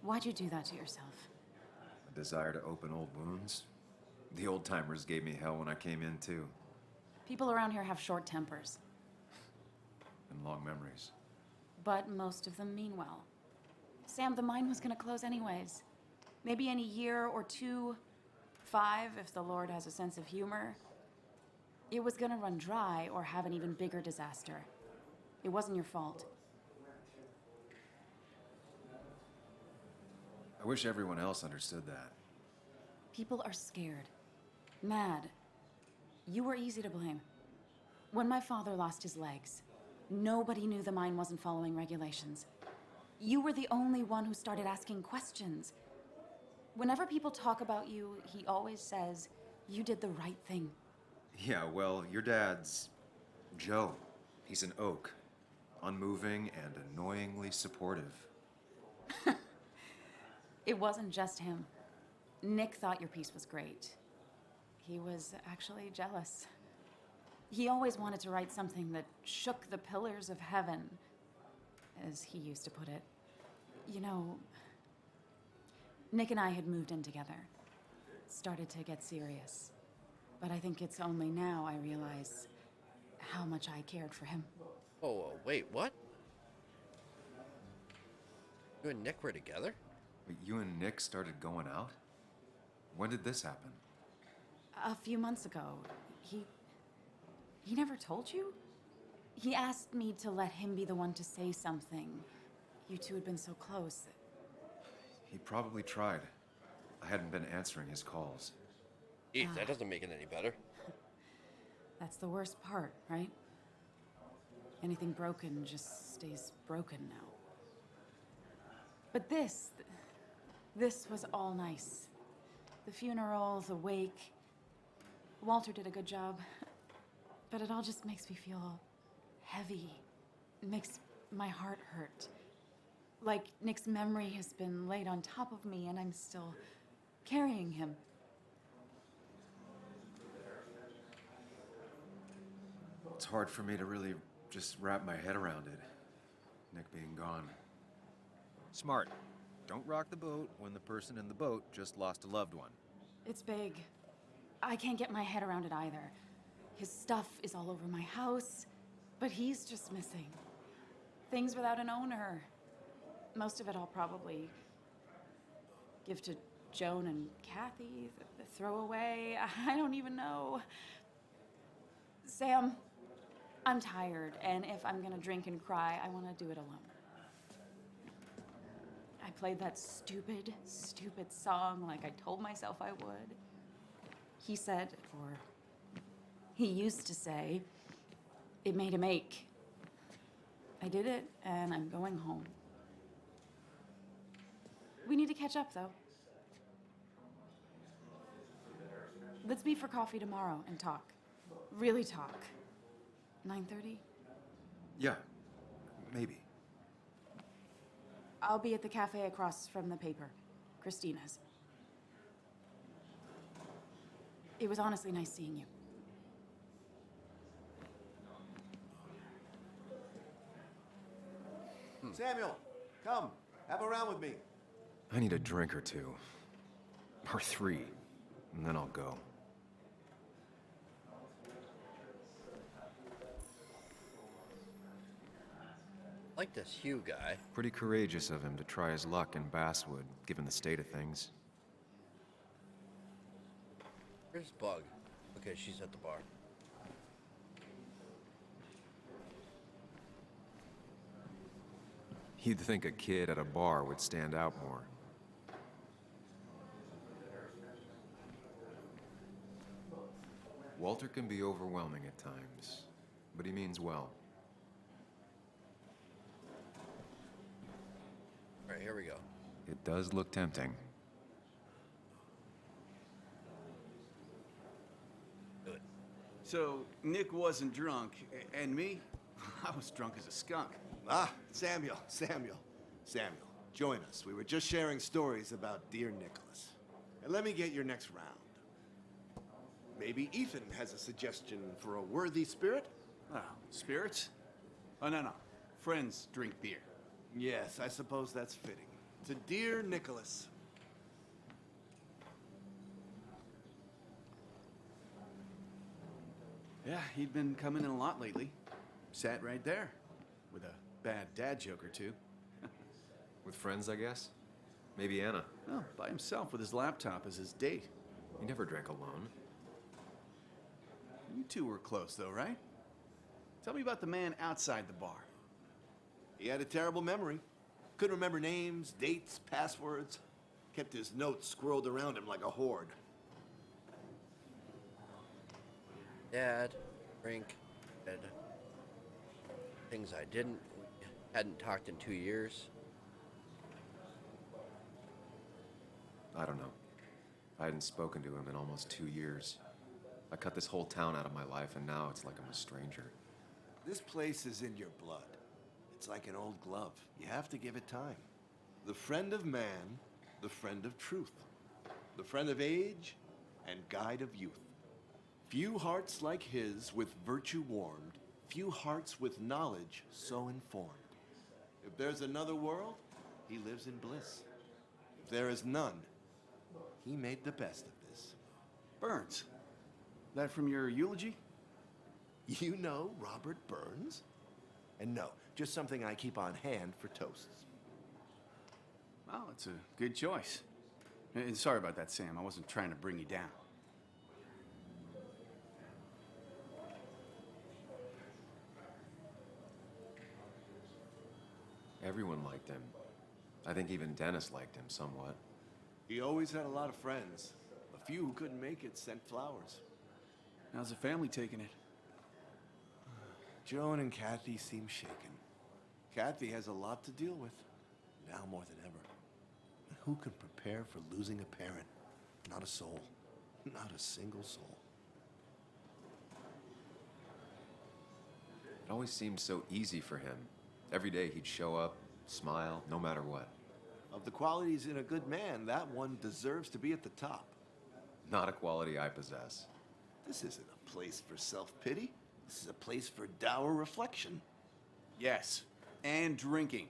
why'd you do that to yourself? A desire to open old wounds. The old-timers gave me hell when I came in, too. People around here have short tempers, And long memories. but most of them mean well. Sam, the mine was gonna close anyways. Maybe in a year or 2, 5, if the Lord has a sense of humor. It was gonna run dry or have an even bigger disaster. It wasn't your fault. I wish everyone else understood that. People are scared. Mad. You were easy to blame. When my father lost his legs, nobody knew the mine wasn't following regulations. You were the only one who started asking questions. Whenever people talk about you, he always says, you did the right thing. Yeah, well, your dad's Joe. He's an oak. Unmoving and annoyingly supportive. It wasn't just him. Nick thought your piece was great. He was actually jealous. He always wanted to write something that shook the pillars of heaven, as he used to put it. You know, Nick and I had moved in together. Started to get serious. But I think it's only now I realize how much I cared for him. Oh, wait, what? You and Nick were together? But you and Nick started going out? When did this happen? A few months ago. He never told you? He asked me to let him be the one to say something. You two had been so close. He probably tried. I hadn't been answering his calls. Geez, that doesn't make it any better. That's the worst part, right? Anything broken just stays broken now. But this was all nice. The funeral, the wake. Walter did a good job. But it all just makes me feel heavy. It makes my heart hurt. Like Nick's memory has been laid on top of me and I'm still carrying him. It's hard for me to really just wrap my head around it. Nick being gone. Smart. Don't rock the boat when the person in the boat just lost a loved one. It's big. I can't get my head around it either. His stuff is all over my house, but he's just missing. Things without an owner. Most of it I'll probably give to Joan and Kathy, the throwaway. I don't even know. Sam, I'm tired, and if I'm gonna drink and cry, I wanna do it alone. I played that stupid song like I told myself I would. He said, or he used to say, it made him ache. I did it, and I'm going home. We need to catch up, though. Let's meet for coffee tomorrow and talk. Really talk. 9:30? Yeah, maybe. I'll be at the cafe across from the paper, Christina's. It was honestly nice seeing you. Samuel, come, have a round with me. I need a drink or two. Or 3, and then I'll go. I like this Hugh guy. Pretty courageous of him to try his luck in Basswood, given the state of things. Where's Bug? Okay, she's at the bar. You'd think a kid at a bar would stand out more. Walter can be overwhelming at times, but he means well. All right, here we go. It does look tempting. Good. So, Nick wasn't drunk, and me? I was drunk as a skunk. Ah, Samuel. Join us. We were just sharing stories about dear Nicholas. And let me get your next round. Maybe Ethan has a suggestion for a worthy spirit? Oh, spirits? Oh, no. Friends drink beer. Yes, I suppose that's fitting. To dear Nicholas. Yeah, he'd been coming in a lot lately. Sat right there, with a bad dad joke or two. With friends, I guess? Maybe Anna. Oh, by himself with his laptop as his date. He never drank alone. You two were close, though, right? Tell me about the man outside the bar. He had a terrible memory. Couldn't remember names, dates, passwords. Kept his notes squirreled around him like a hoard. Dad, drink, dead. Things I hadn't talked in 2 years. I don't know. I hadn't spoken to him in almost 2 years. I cut this whole town out of my life, and now it's like I'm a stranger. This place is in your blood. It's like an old glove. You have to give it time. The friend of man, the friend of truth. The friend of age, and guide of youth. Few hearts like his with virtue warmed, few hearts with knowledge so informed. If there's another world, he lives in bliss. If there is none, he made the best of this. Burns. That from your eulogy? You know Robert Burns? And no, just something I keep on hand for toasts. Well, it's a good choice. And sorry about that, Sam. I wasn't trying to bring you down. Everyone liked him. I think even Dennis liked him somewhat. He always had a lot of friends. A few who couldn't make it sent flowers. How's the family taking it? Joan and Kathy seem shaken. Kathy has a lot to deal with, now more than ever. And who can prepare for losing a parent? Not a soul. Not a single soul. It always seemed so easy for him. Every day he'd show up, smile, no matter what. Of the qualities in a good man, that one deserves to be at the top. Not a quality I possess. This isn't a place for self-pity. This is a place for dour reflection. Yes, and drinking.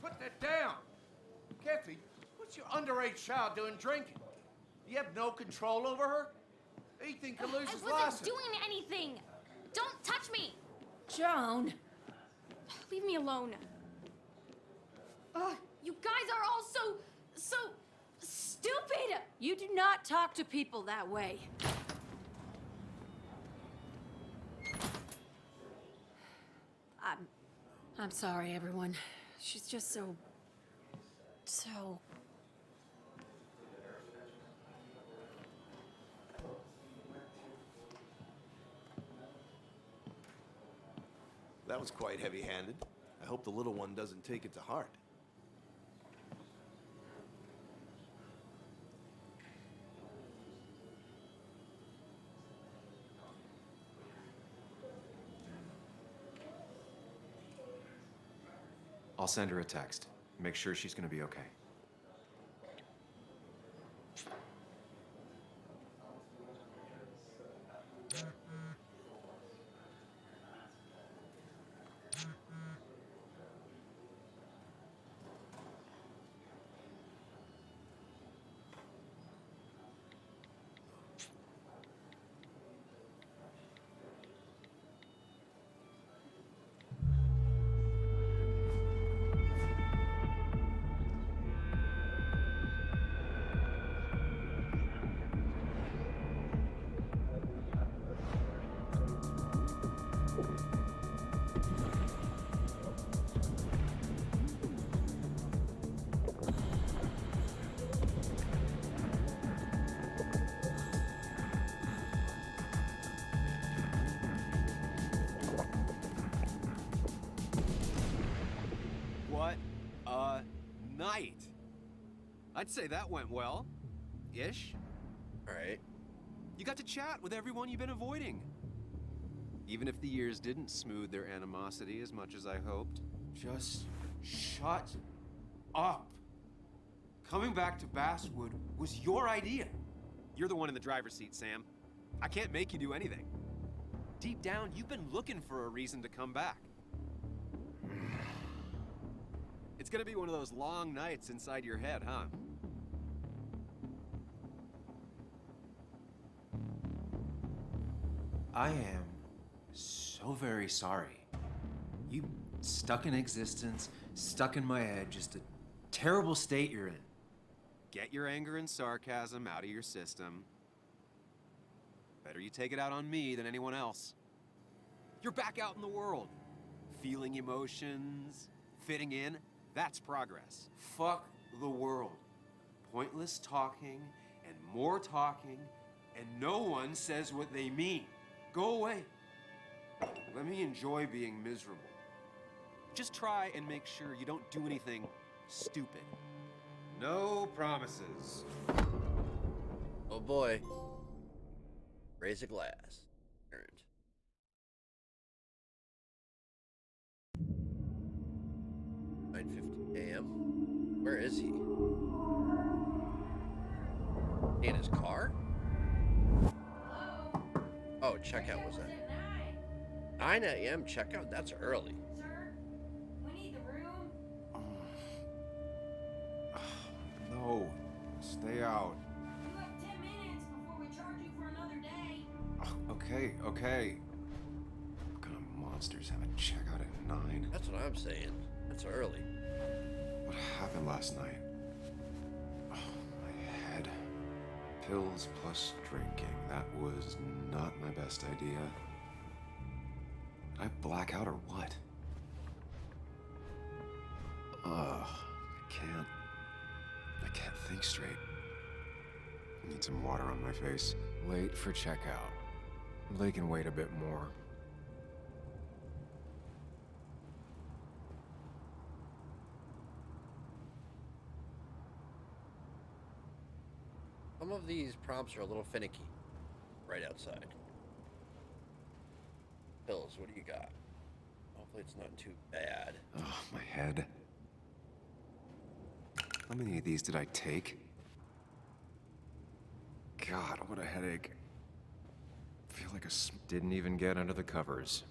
Put that down! Kathy, what's your underage child doing drinking? You have no control over her? Ethan can lose his I wasn't license. doing anything! Don't touch me! Joan! Leave me alone. You guys are all so stupid! You do not talk to people that way. I'm sorry, everyone. She's just so... That was quite heavy-handed. I hope the little one doesn't take it to heart. I'll send her a text. Make sure she's gonna be okay. What a night. I'd say that went well. Ish. Alright. You got to chat with everyone you've been avoiding. Even if the years didn't smooth their animosity as much as I hoped. Just shut up. Coming back to Basswood was your idea. You're the one in the driver's seat, Sam. I can't make you do anything. Deep down, you've been looking for a reason to come back. It's gonna be one of those long nights inside your head, huh? I am so very sorry. You stuck in existence, stuck in my head, just a terrible state you're in. Get your anger and sarcasm out of your system. Better you take it out on me than anyone else. You're back out in the world. Feeling emotions, fitting in, that's progress. Fuck the world. Pointless talking and more talking, and no one says what they mean. Go away. Let me enjoy being miserable. Just try and make sure you don't do anything stupid. No promises. Oh boy. Raise a glass. Earned. AM. Where is he? In his car? Oh, checkout was that? 9 AM checkout? That's early. Sir, we need the room. No, stay out. You have 10 minutes before we charge you for another day. Okay. What kind of monsters have a checkout at 9? That's what I'm saying. That's early. What happened last night? Oh, my head. Pills plus drinking. That was not my best idea. Did I black out or what? Ugh, I can't think straight. I need some water on my face. Late for checkout. They can wait a bit more. Some of these prompts are a little finicky. Right outside. Pills, what do you got? Hopefully it's not too bad. Oh, my head. How many of these did I take? God, what a headache. I feel like didn't even get under the covers.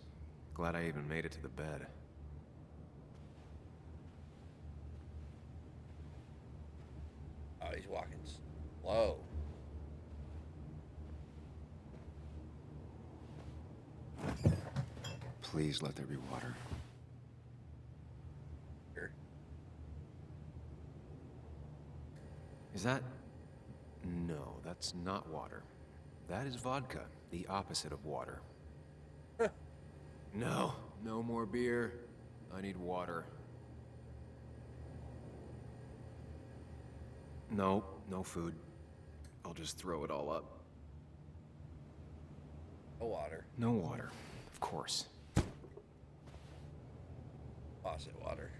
Glad I even made it to the bed. Oh, he's walking slow. Please let there be water. Here. Is that... No, that's not water. That is vodka, the opposite of water. No more beer. I need water. No food. I'll just throw it all up. No water. No water, of course. Faucet water.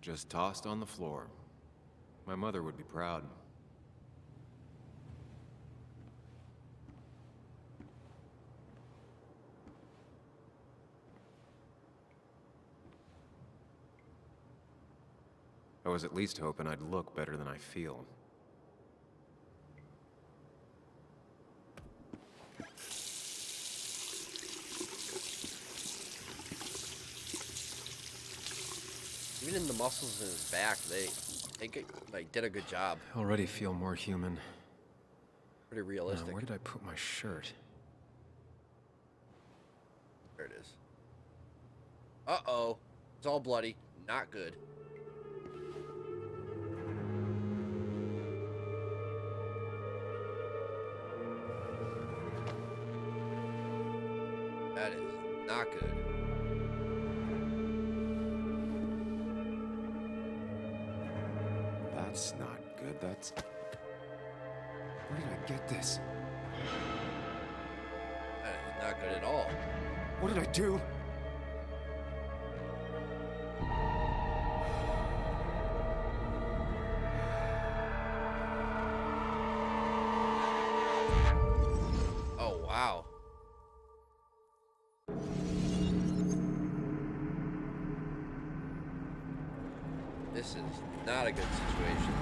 Just tossed on the floor. My mother would be proud. I was at least hoping I'd look better than I feel. Even in the muscles in his back, they did a good job. I already feel more human. Pretty realistic. Now, where did I put my shirt? There it is. Uh-oh. It's all bloody. Not good. That is not good. That's not good. That's... Where did I get this? That is not good at all. What did I do? Oh, wow. This is not a good situation.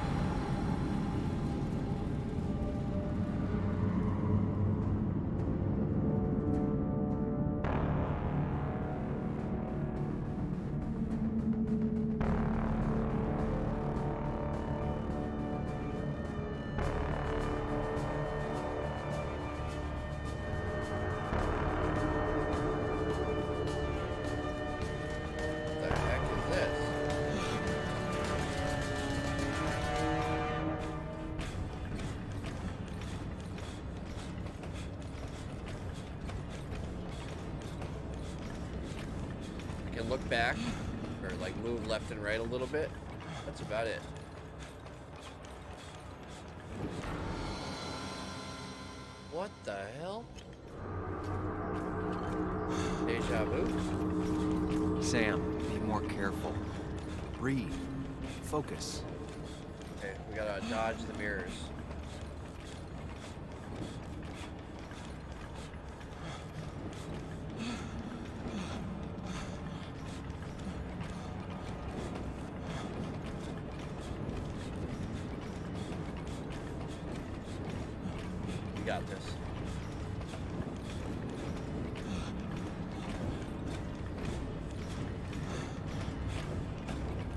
Can look back or like move left and right a little bit. That's about it. What the hell? Deja vu? Sam, be more careful. Breathe. Focus. Okay, we gotta dodge the mirrors. We got this.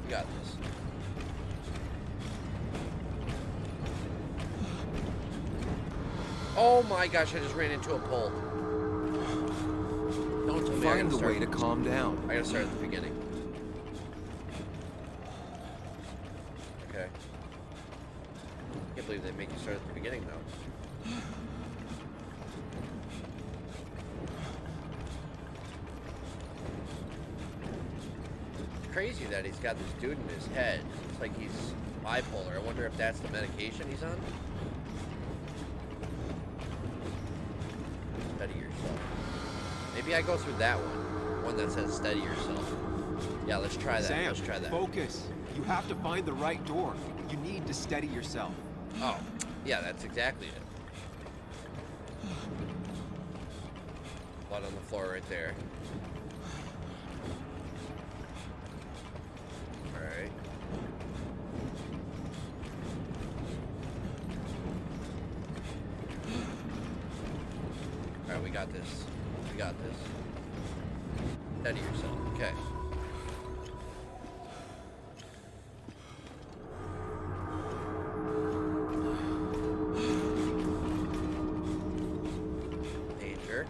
We got this. Oh my gosh, I just ran into a pole. Don't tell me I Find gotta a start. way to calm down. I gotta start at the beginning. Okay. Can't believe they make you start at the beginning though. It's crazy that he's got this dude in his head. It's like he's bipolar. I wonder if that's the medication he's on. Steady yourself. Maybe I go through that one that says steady yourself. Yeah, let's try that. Sam, Let's try that. focus. You have to find the right door. You need to steady yourself. Oh, yeah, that's exactly it. Blood on the floor right there. Alright. Alright, we got this. We got this. Steady yourself. Okay. Danger.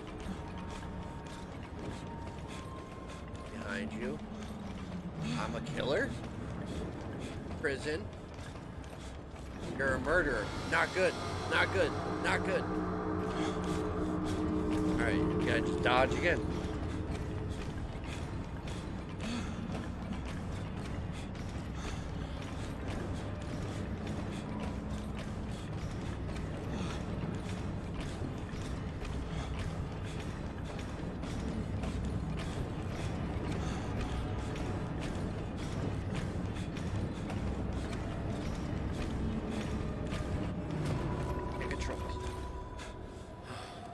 Behind you. I'm a killer. Prison. You're a murderer. Not good. Not good. Not good. Alright, you gotta just dodge again.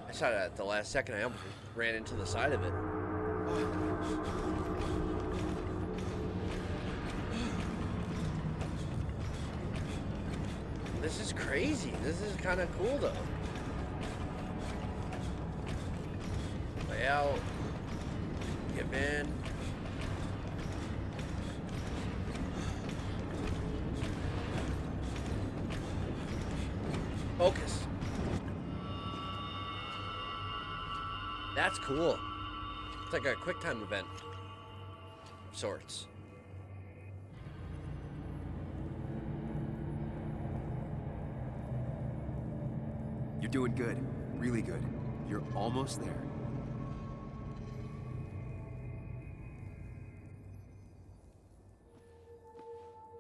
I saw that at the last second. I almost ran into the side of it. This is crazy. This is kind of cool, though. Way out. Give in. Focus. That's cool. It's like a quick time event of sorts. You're doing good. Really good. You're almost there.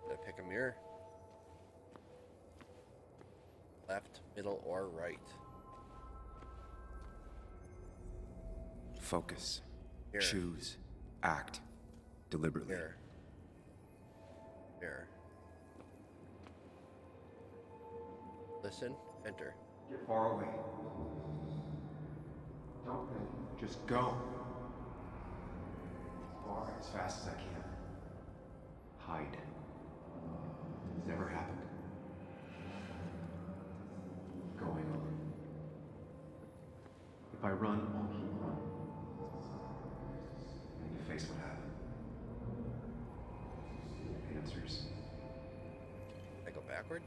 Gotta pick a mirror. Left, middle, or right. Focus. Here. Choose. Act. Deliberately. Here. Here. Listen. Enter. Get far away. Don't think. Just go. As far, as fast as I can. Hide. It's never happened. Going on. If I run, I'll keep running. And you face what happened. Answers. I go backward?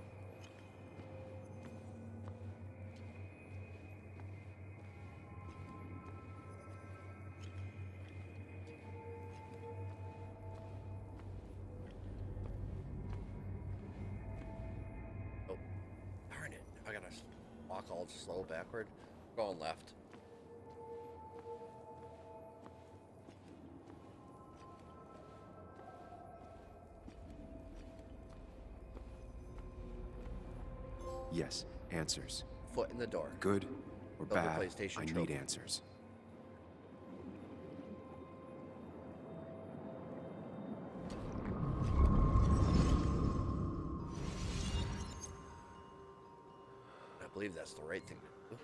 Oh, darn it. I gotta walk all slow backward. Going left. Yes, answers. Foot in the door. Good or Build the bad, PlayStation I trophy. need answers. I believe that's the right thing to do.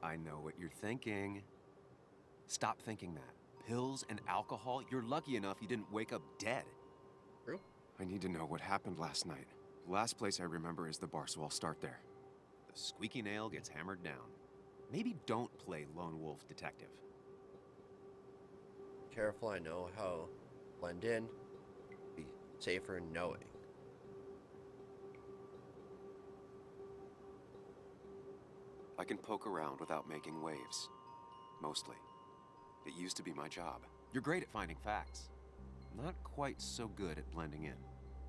I know what you're thinking. Stop thinking that. Pills and alcohol? You're lucky enough you didn't wake up dead. True. I need to know what happened last night. The last place I remember is the bar, so I'll start there. The squeaky nail gets hammered down. Maybe don't play lone wolf detective. Careful, I know how blend in. Be safer knowing. I can poke around without making waves. Mostly. It used to be my job. You're great at finding facts. Not quite so good at blending in.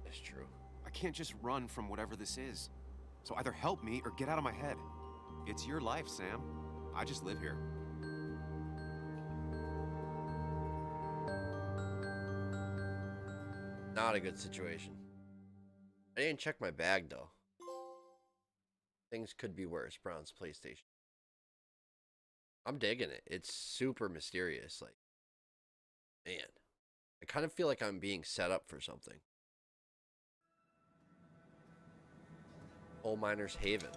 That's true. I can't just run from whatever this is. So either help me or get out of my head. It's your life, Sam. I just live here. Not a good situation. I didn't check my bag though. Things could be worse. Brown's PlayStation. I'm digging it. It's super mysterious. Like, man, I kind of feel like I'm being set up for something. Coal Miner's Haven.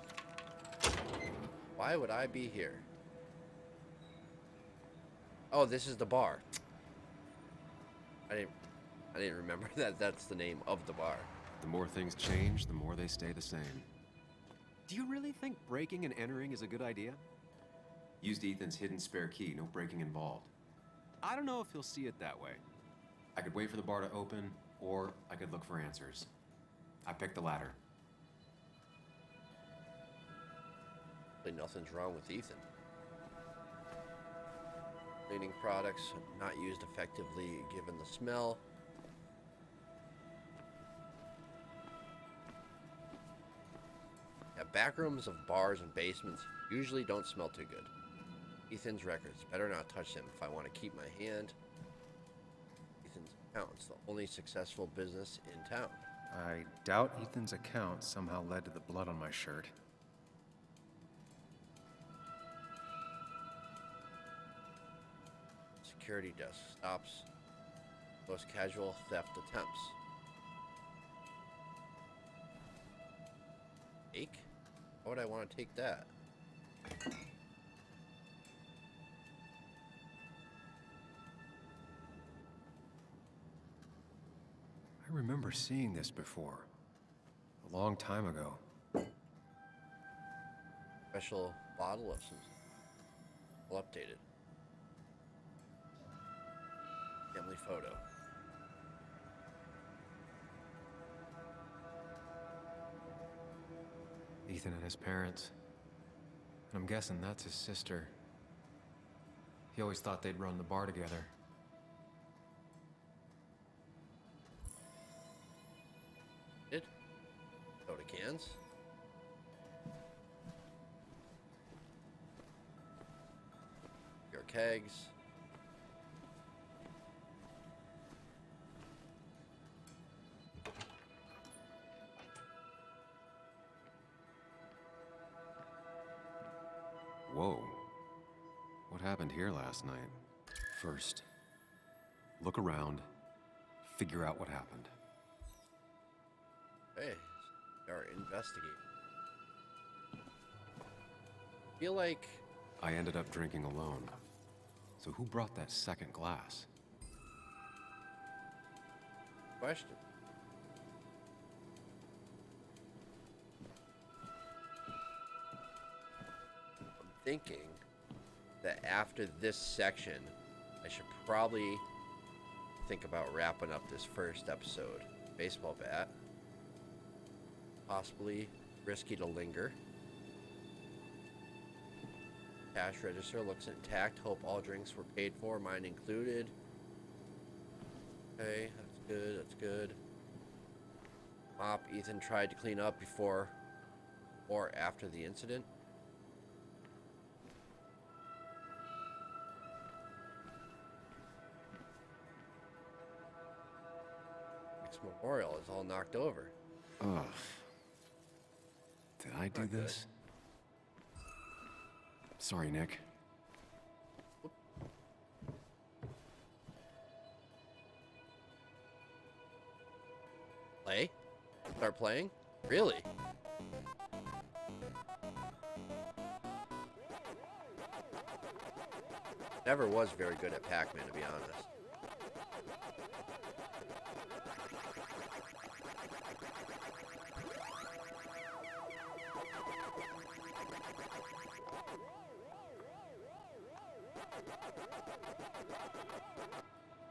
Why would I be here? Oh, this is the bar. I didn't remember that that's the name of the bar. The more things change, the more they stay the same. Do you really think breaking and entering is a good idea? Used Ethan's hidden spare key, no breaking involved. I don't know if he'll see it that way. I could wait for the bar to open, or I could look for answers. I picked the latter. Nothing's wrong with Ethan. Cleaning products not used effectively given the smell. Yeah, backrooms of bars and basements usually don't smell too good. Ethan's records. Better not touch them if I want to keep my hand. Ethan's account's the only successful business in town. I doubt Ethan's account somehow led to the blood on my shirt. Security desk stops most casual theft attempts. Take? Why would I want to take that? I remember seeing this before. A long time ago. Special bottle of some. Well, updated. Family photo. Ethan and his parents. And I'm guessing that's his sister. He always thought they'd run the bar together. Did? Soda cans. Your kegs. Whoa. What happened here last night? First, look around, figure out what happened. Hey, or investigate. Feel like I ended up drinking alone. So who brought that second glass? question. I'm thinking that after this section, I should probably think about wrapping up this first episode. Baseball bat. Possibly risky to linger. Cash register looks intact. Hope all drinks were paid for, mine included. Okay, that's good, that's good. Mop, Ethan tried to clean up before or after the incident. Nick's memorial is all knocked over. Ugh. Did I do this? Sorry, Nick. Play? Start playing? Really? Never was very good at Pac-Man, to be honest.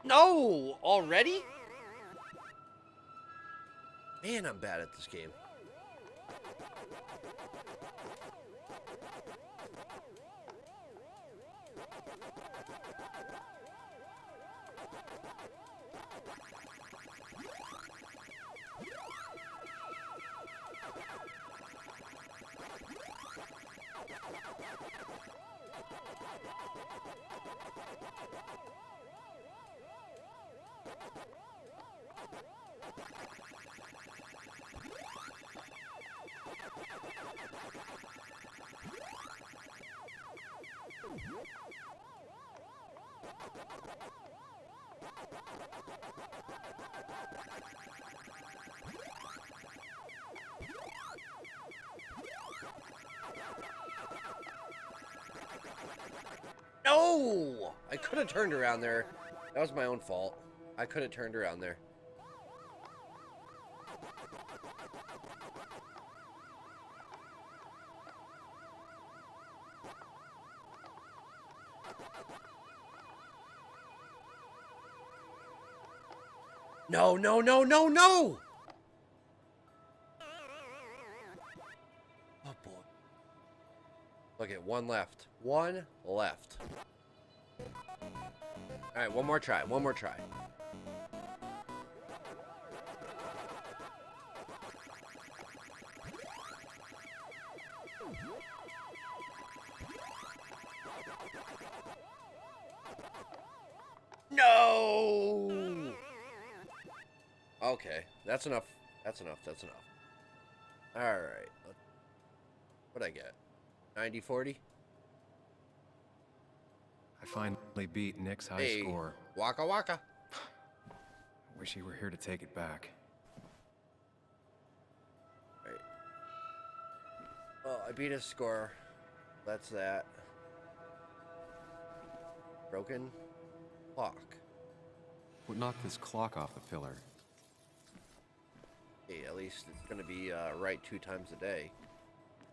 No! Already? Man, I'm bad at this game. No! I could have turned around there. That was my own fault. I could have turned around there. No, no, no, no, no! Oh, boy. Look at one left. One left. Alright, one more try. One more try. No! Okay, that's enough. That's enough. That's enough. Alright. What'd I get? 90-40? I finally beat Nick's high Hey, score. waka waka. Wish he were here to take it back. Right. Well, I beat his score. That's that. Broken clock. What knocked this clock off the pillar? Hey, at least it's gonna be right 2 times a day.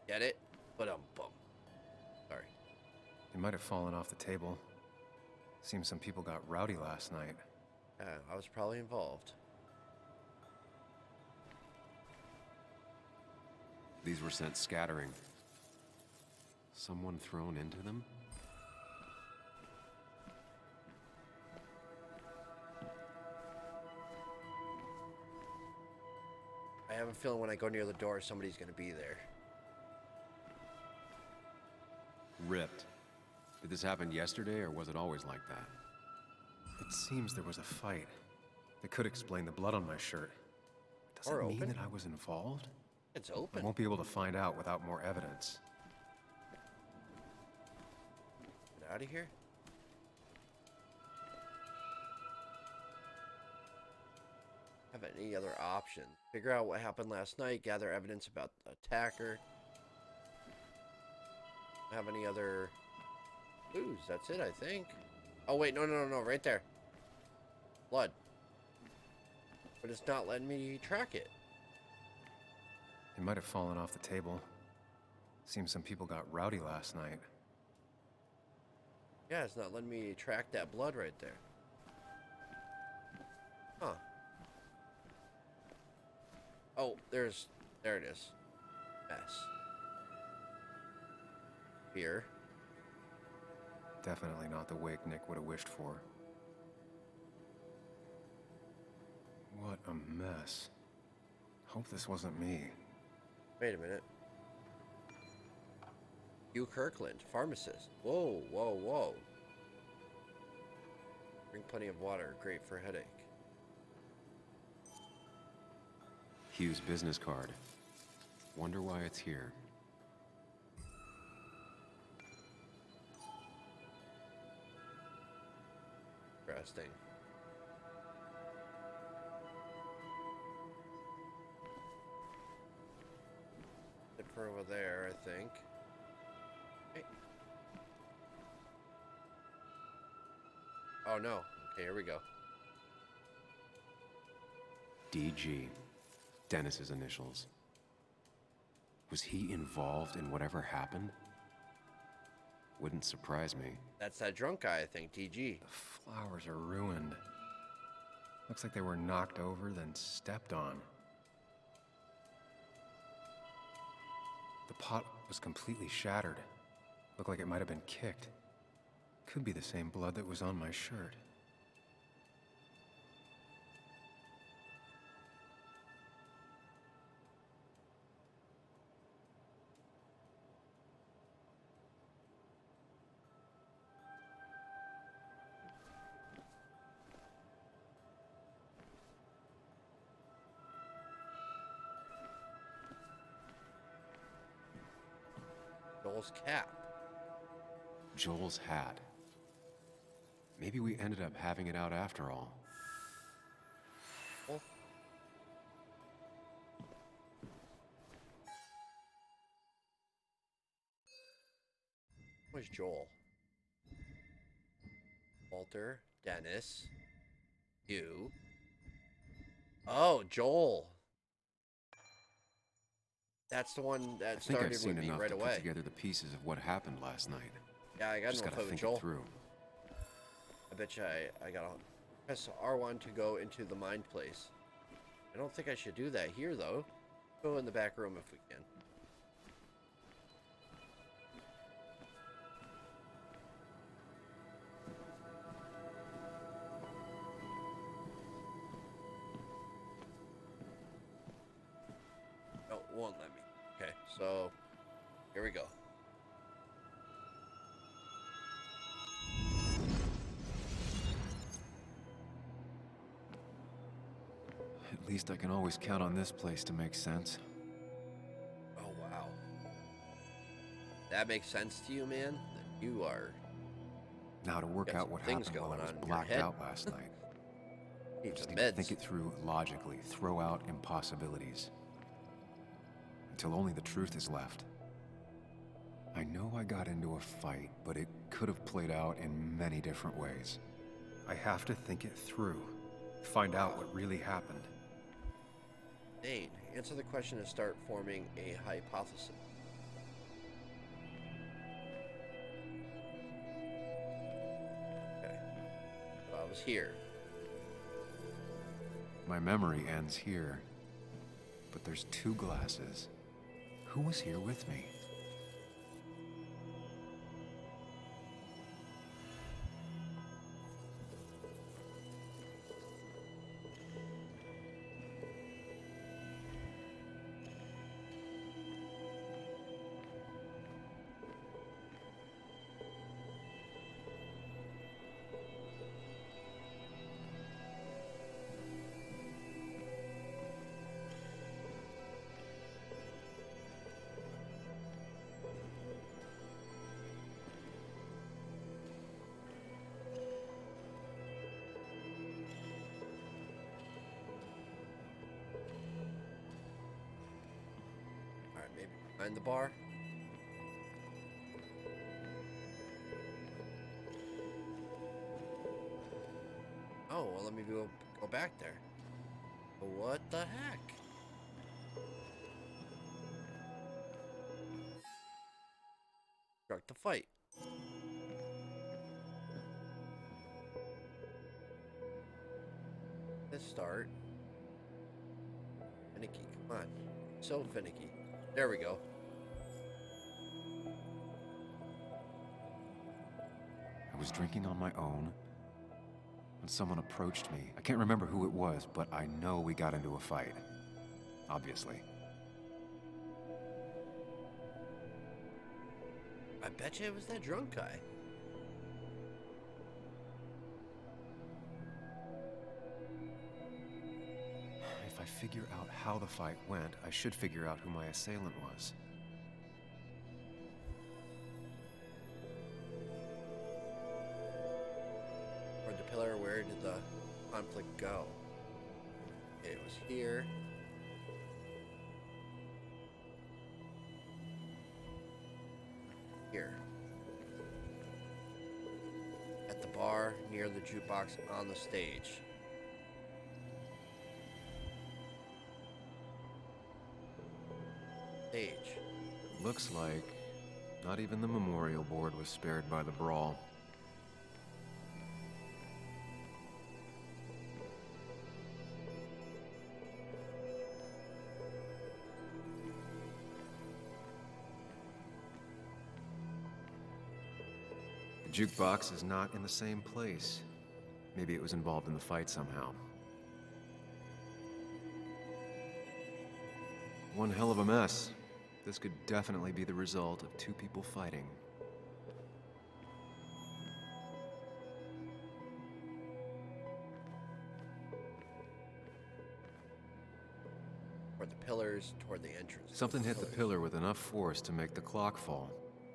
Get it? But bum. Sorry. It might have fallen off the table. Seems some people got rowdy last night. Yeah, I was probably involved. These were sent scattering. Someone thrown into them? I have a feeling when I go near the door, somebody's gonna be there. Ripped. Did this happen yesterday, or was it always like that? It seems there was a fight. That could explain the blood on my shirt. Does it mean that I was involved? It's open. I won't be able to find out without more evidence. Get out out of here? Have any other option? Figure out what happened last night, gather evidence about the attacker. Have any other clues? That's it, I think. Oh, wait, no, right there. Blood. But it's not letting me track it. It might have fallen off the table. Seems some people got rowdy last night. Yeah, it's not letting me track that blood right there. Huh. Oh, there it is. Mess. Here. Definitely not the wake Nick would have wished for. What a mess. Hope this wasn't me. Wait a minute. Hugh Kirkland, pharmacist. Whoa. Drink plenty of water, great for headache. Hugh's business card. Wonder why it's here. Interesting. It for over there, I think. Hey. Oh no. Okay, here we go. DG. Dennis's initials. Was he involved in whatever happened? Wouldn't surprise me. That's that drunk guy, I think, DG. The flowers are ruined. Looks like they were knocked over, then stepped on. The pot was completely shattered. Looked like it might have been kicked. Could be the same blood that was on my shirt. Joel's cap. Joel's hat. Maybe we ended up having it out after all. Well, where's Joel? Walter, Dennis, you. Oh, Joel. That's the one that I think I've started seen with me enough right to put away. together the pieces of what happened last night. Yeah, I got Just no gotta with think Joel. it through. I bet you I gotta press R1 to go into the mind place. I don't think I should do that here, though. Go in the back room if we can. No, it won't let me. Okay, so here we go. At least I can always count on this place to make sense. Oh, wow. That makes sense to you, man? Then you are... Now to work got out some what things happened while I going was on in your blacked head. out last night. Need Just some need to meds. think it through logically, throw out impossibilities. Until only the truth is left. I know I got into a fight, but it could have played out in many different ways. I have to think it through. Find out what really happened. Dane, answer the question and start forming a hypothesis. Okay. So I was here. My memory ends here. But there's two glasses. Who was here with me? Behind the bar. Oh, well, let me go back there. What the heck? Start the fight. Let's start. Finicky, come on. So finicky. There we go. I was drinking on my own when someone approached me. I can't remember who it was, but I know we got into a fight. Obviously. I bet you it was that drunk guy. If I figure out how the fight went, I should figure out who my assailant was. Or the pillar, where did the conflict go? It was here. Here. At the bar, near the jukebox, on the stage. Stage. Looks like not even the memorial board was spared by the brawl. The jukebox is not in the same place. Maybe it was involved in the fight somehow. One hell of a mess. This could definitely be the result of two people fighting. Toward the pillars, toward the entrance. Something hit the pillar with enough force to make the clock fall.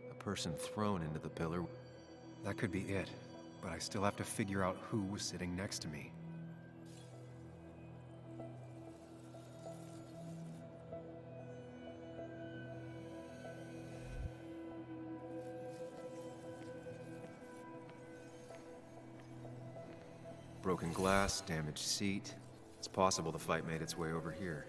A person thrown into the pillar. That could be it, but I still have to figure out who was sitting next to me. Broken glass, damaged seat. It's possible the fight made its way over here.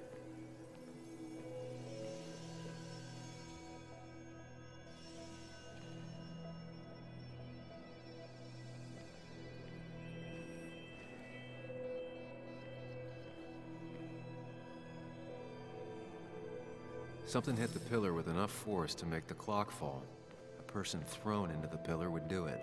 Something hit the pillar with enough force to make the clock fall. A person thrown into the pillar would do it.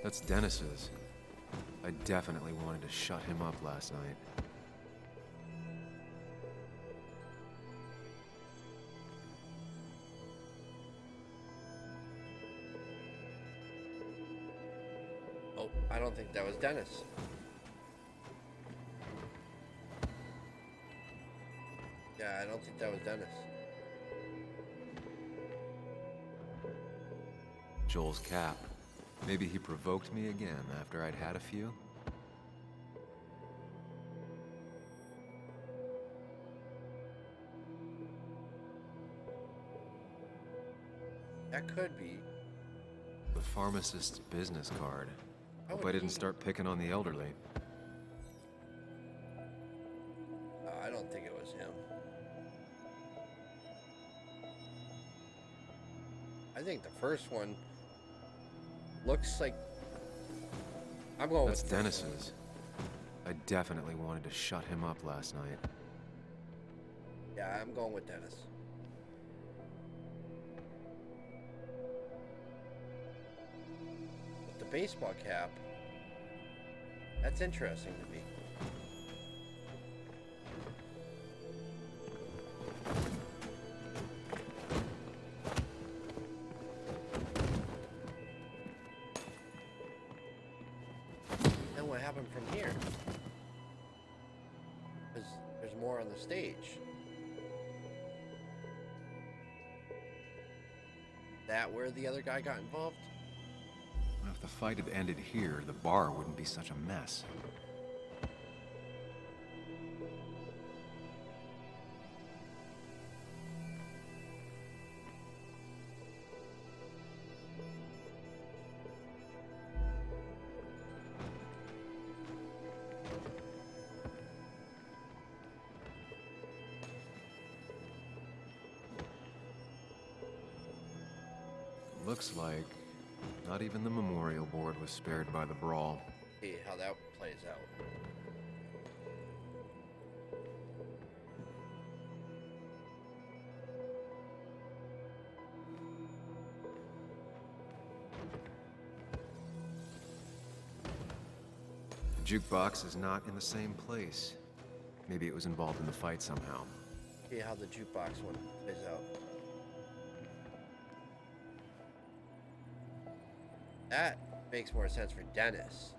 That's Dennis's. I definitely wanted to shut him up last night. Oh, I don't think that was Dennis. Yeah, I don't think that was Dennis. Joel's cap. Maybe he provoked me again after I'd had a few? That could be. The pharmacist's business card. Hope I didn't start picking on the elderly. I don't think it was him. I think the first one looks like... I'm going That's with Dennis's. I definitely wanted to shut him up last night. Yeah, I'm going with Dennis. But the baseball cap, that's interesting to me. here? Because there's more on the stage. That where the other guy got involved? If the fight had ended here, the bar wouldn't be such a mess. Looks like not even the memorial board was spared by the brawl. See how that plays out. The jukebox is not in the same place. Maybe it was involved in the fight somehow. See how the jukebox one plays out. That makes more sense for Dennis.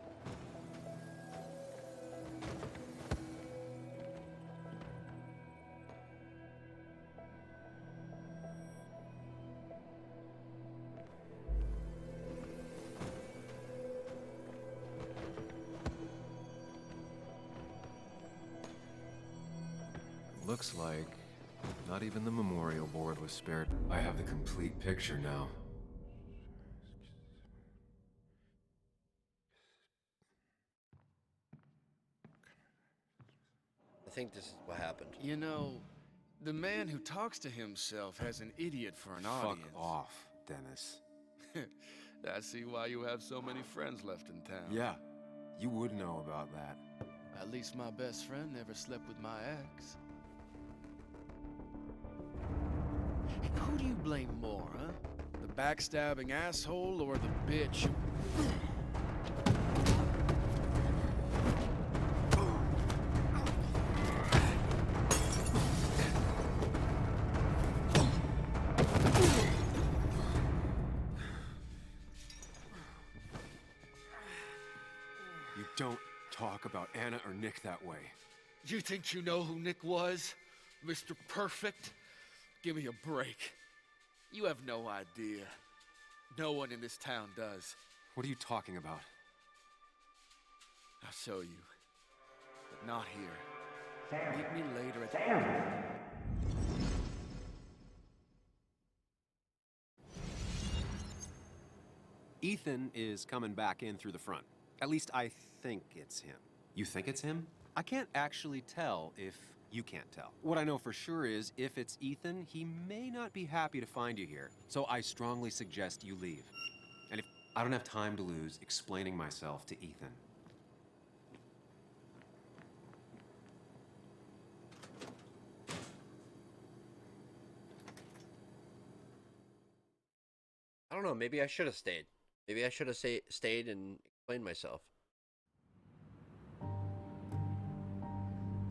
Looks like not even the memorial board was spared. I have the complete picture now. I think this is what happened. You know, the man who talks to himself has an idiot for an audience. Fuck off, Dennis. I see why you have so many friends left in town. Yeah, you would know about that. At least my best friend never slept with my ex. Who do you blame more, huh? The backstabbing asshole or the bitch? You don't talk about Anna or Nick that way. You think you know who Nick was? Mr. Perfect? Give me a break. You have no idea. No one in this town does. What are you talking about? I'll show you. But not here. Meet me later at the... Ethan is coming back in through the front. At least I think it's him. You think it's him? I can't actually tell if you can't tell. What I know for sure is if it's Ethan, he may not be happy to find you here. So I strongly suggest you leave. And if I don't have time to lose explaining myself to Ethan. I don't know, maybe I should have stayed. Maybe I should have stayed and explained myself.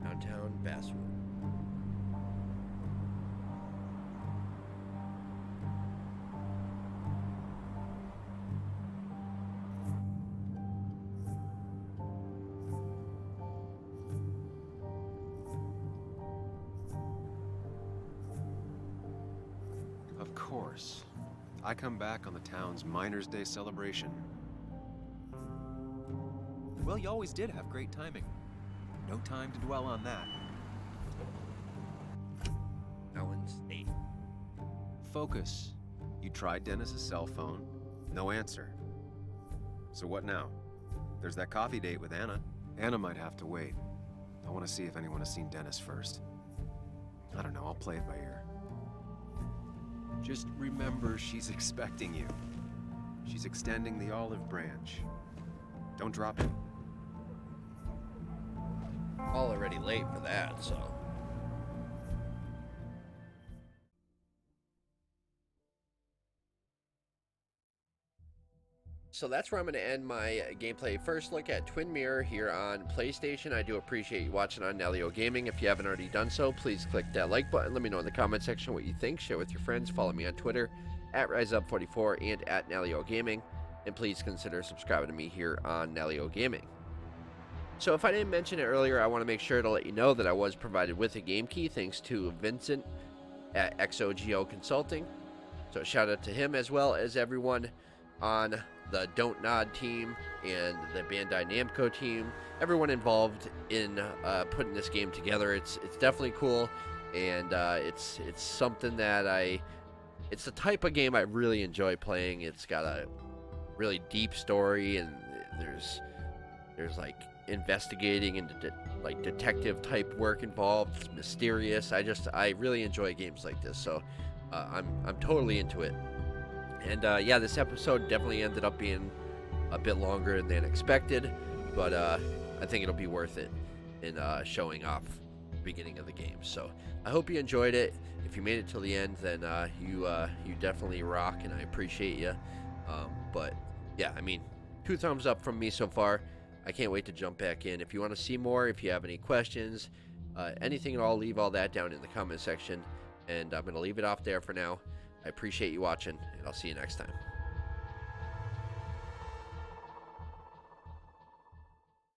Downtown Basswood. Of course. I come back on the town's Miners' Day celebration. Well, you always did have great timing. No time to dwell on that. Allen State. Focus. You tried Dennis's cell phone. No answer. So what now? There's that coffee date with Anna. Anna might have to wait. I want to see if anyone has seen Dennis first. I don't know, I'll play it by ear. Just remember she's expecting you. She's extending the olive branch. Don't drop it. Already late for that, so. So that's where I'm going to end my gameplay. First look at Twin Mirror here on PlayStation. I do appreciate you watching on Nalyo Gaming. If you haven't already done so, please click that like button. Let me know in the comment section what you think. Share with your friends. Follow me on Twitter at RiseUp44 and at Nalyo Gaming. And please consider subscribing to me here on Nalyo Gaming. So if I didn't mention it earlier, I want to make sure to let you know that I was provided with a game key thanks to Vincent at XOGO Consulting. So shout out to him, as well as everyone on the Don't Nod team and the Bandai Namco team, everyone involved in putting this game together. It's definitely cool, and it's something that it's the type of game I really enjoy playing. It's got a really deep story, and there's like investigating and like detective type work involved. It's mysterious. I really enjoy games like this, so I'm totally into it. And yeah, this episode definitely ended up being a bit longer than expected, but I think it'll be worth it in showing off the beginning of the game. So I hope you enjoyed it. If you made it till the end, then you definitely rock, and I appreciate you. But yeah, I mean, 2 thumbs up from me so far. I can't wait to jump back in. If you want to see more, if you have any questions, anything at all, leave all that down in the comment section. And I'm going to leave it off there for now. I appreciate you watching, and I'll see you next time.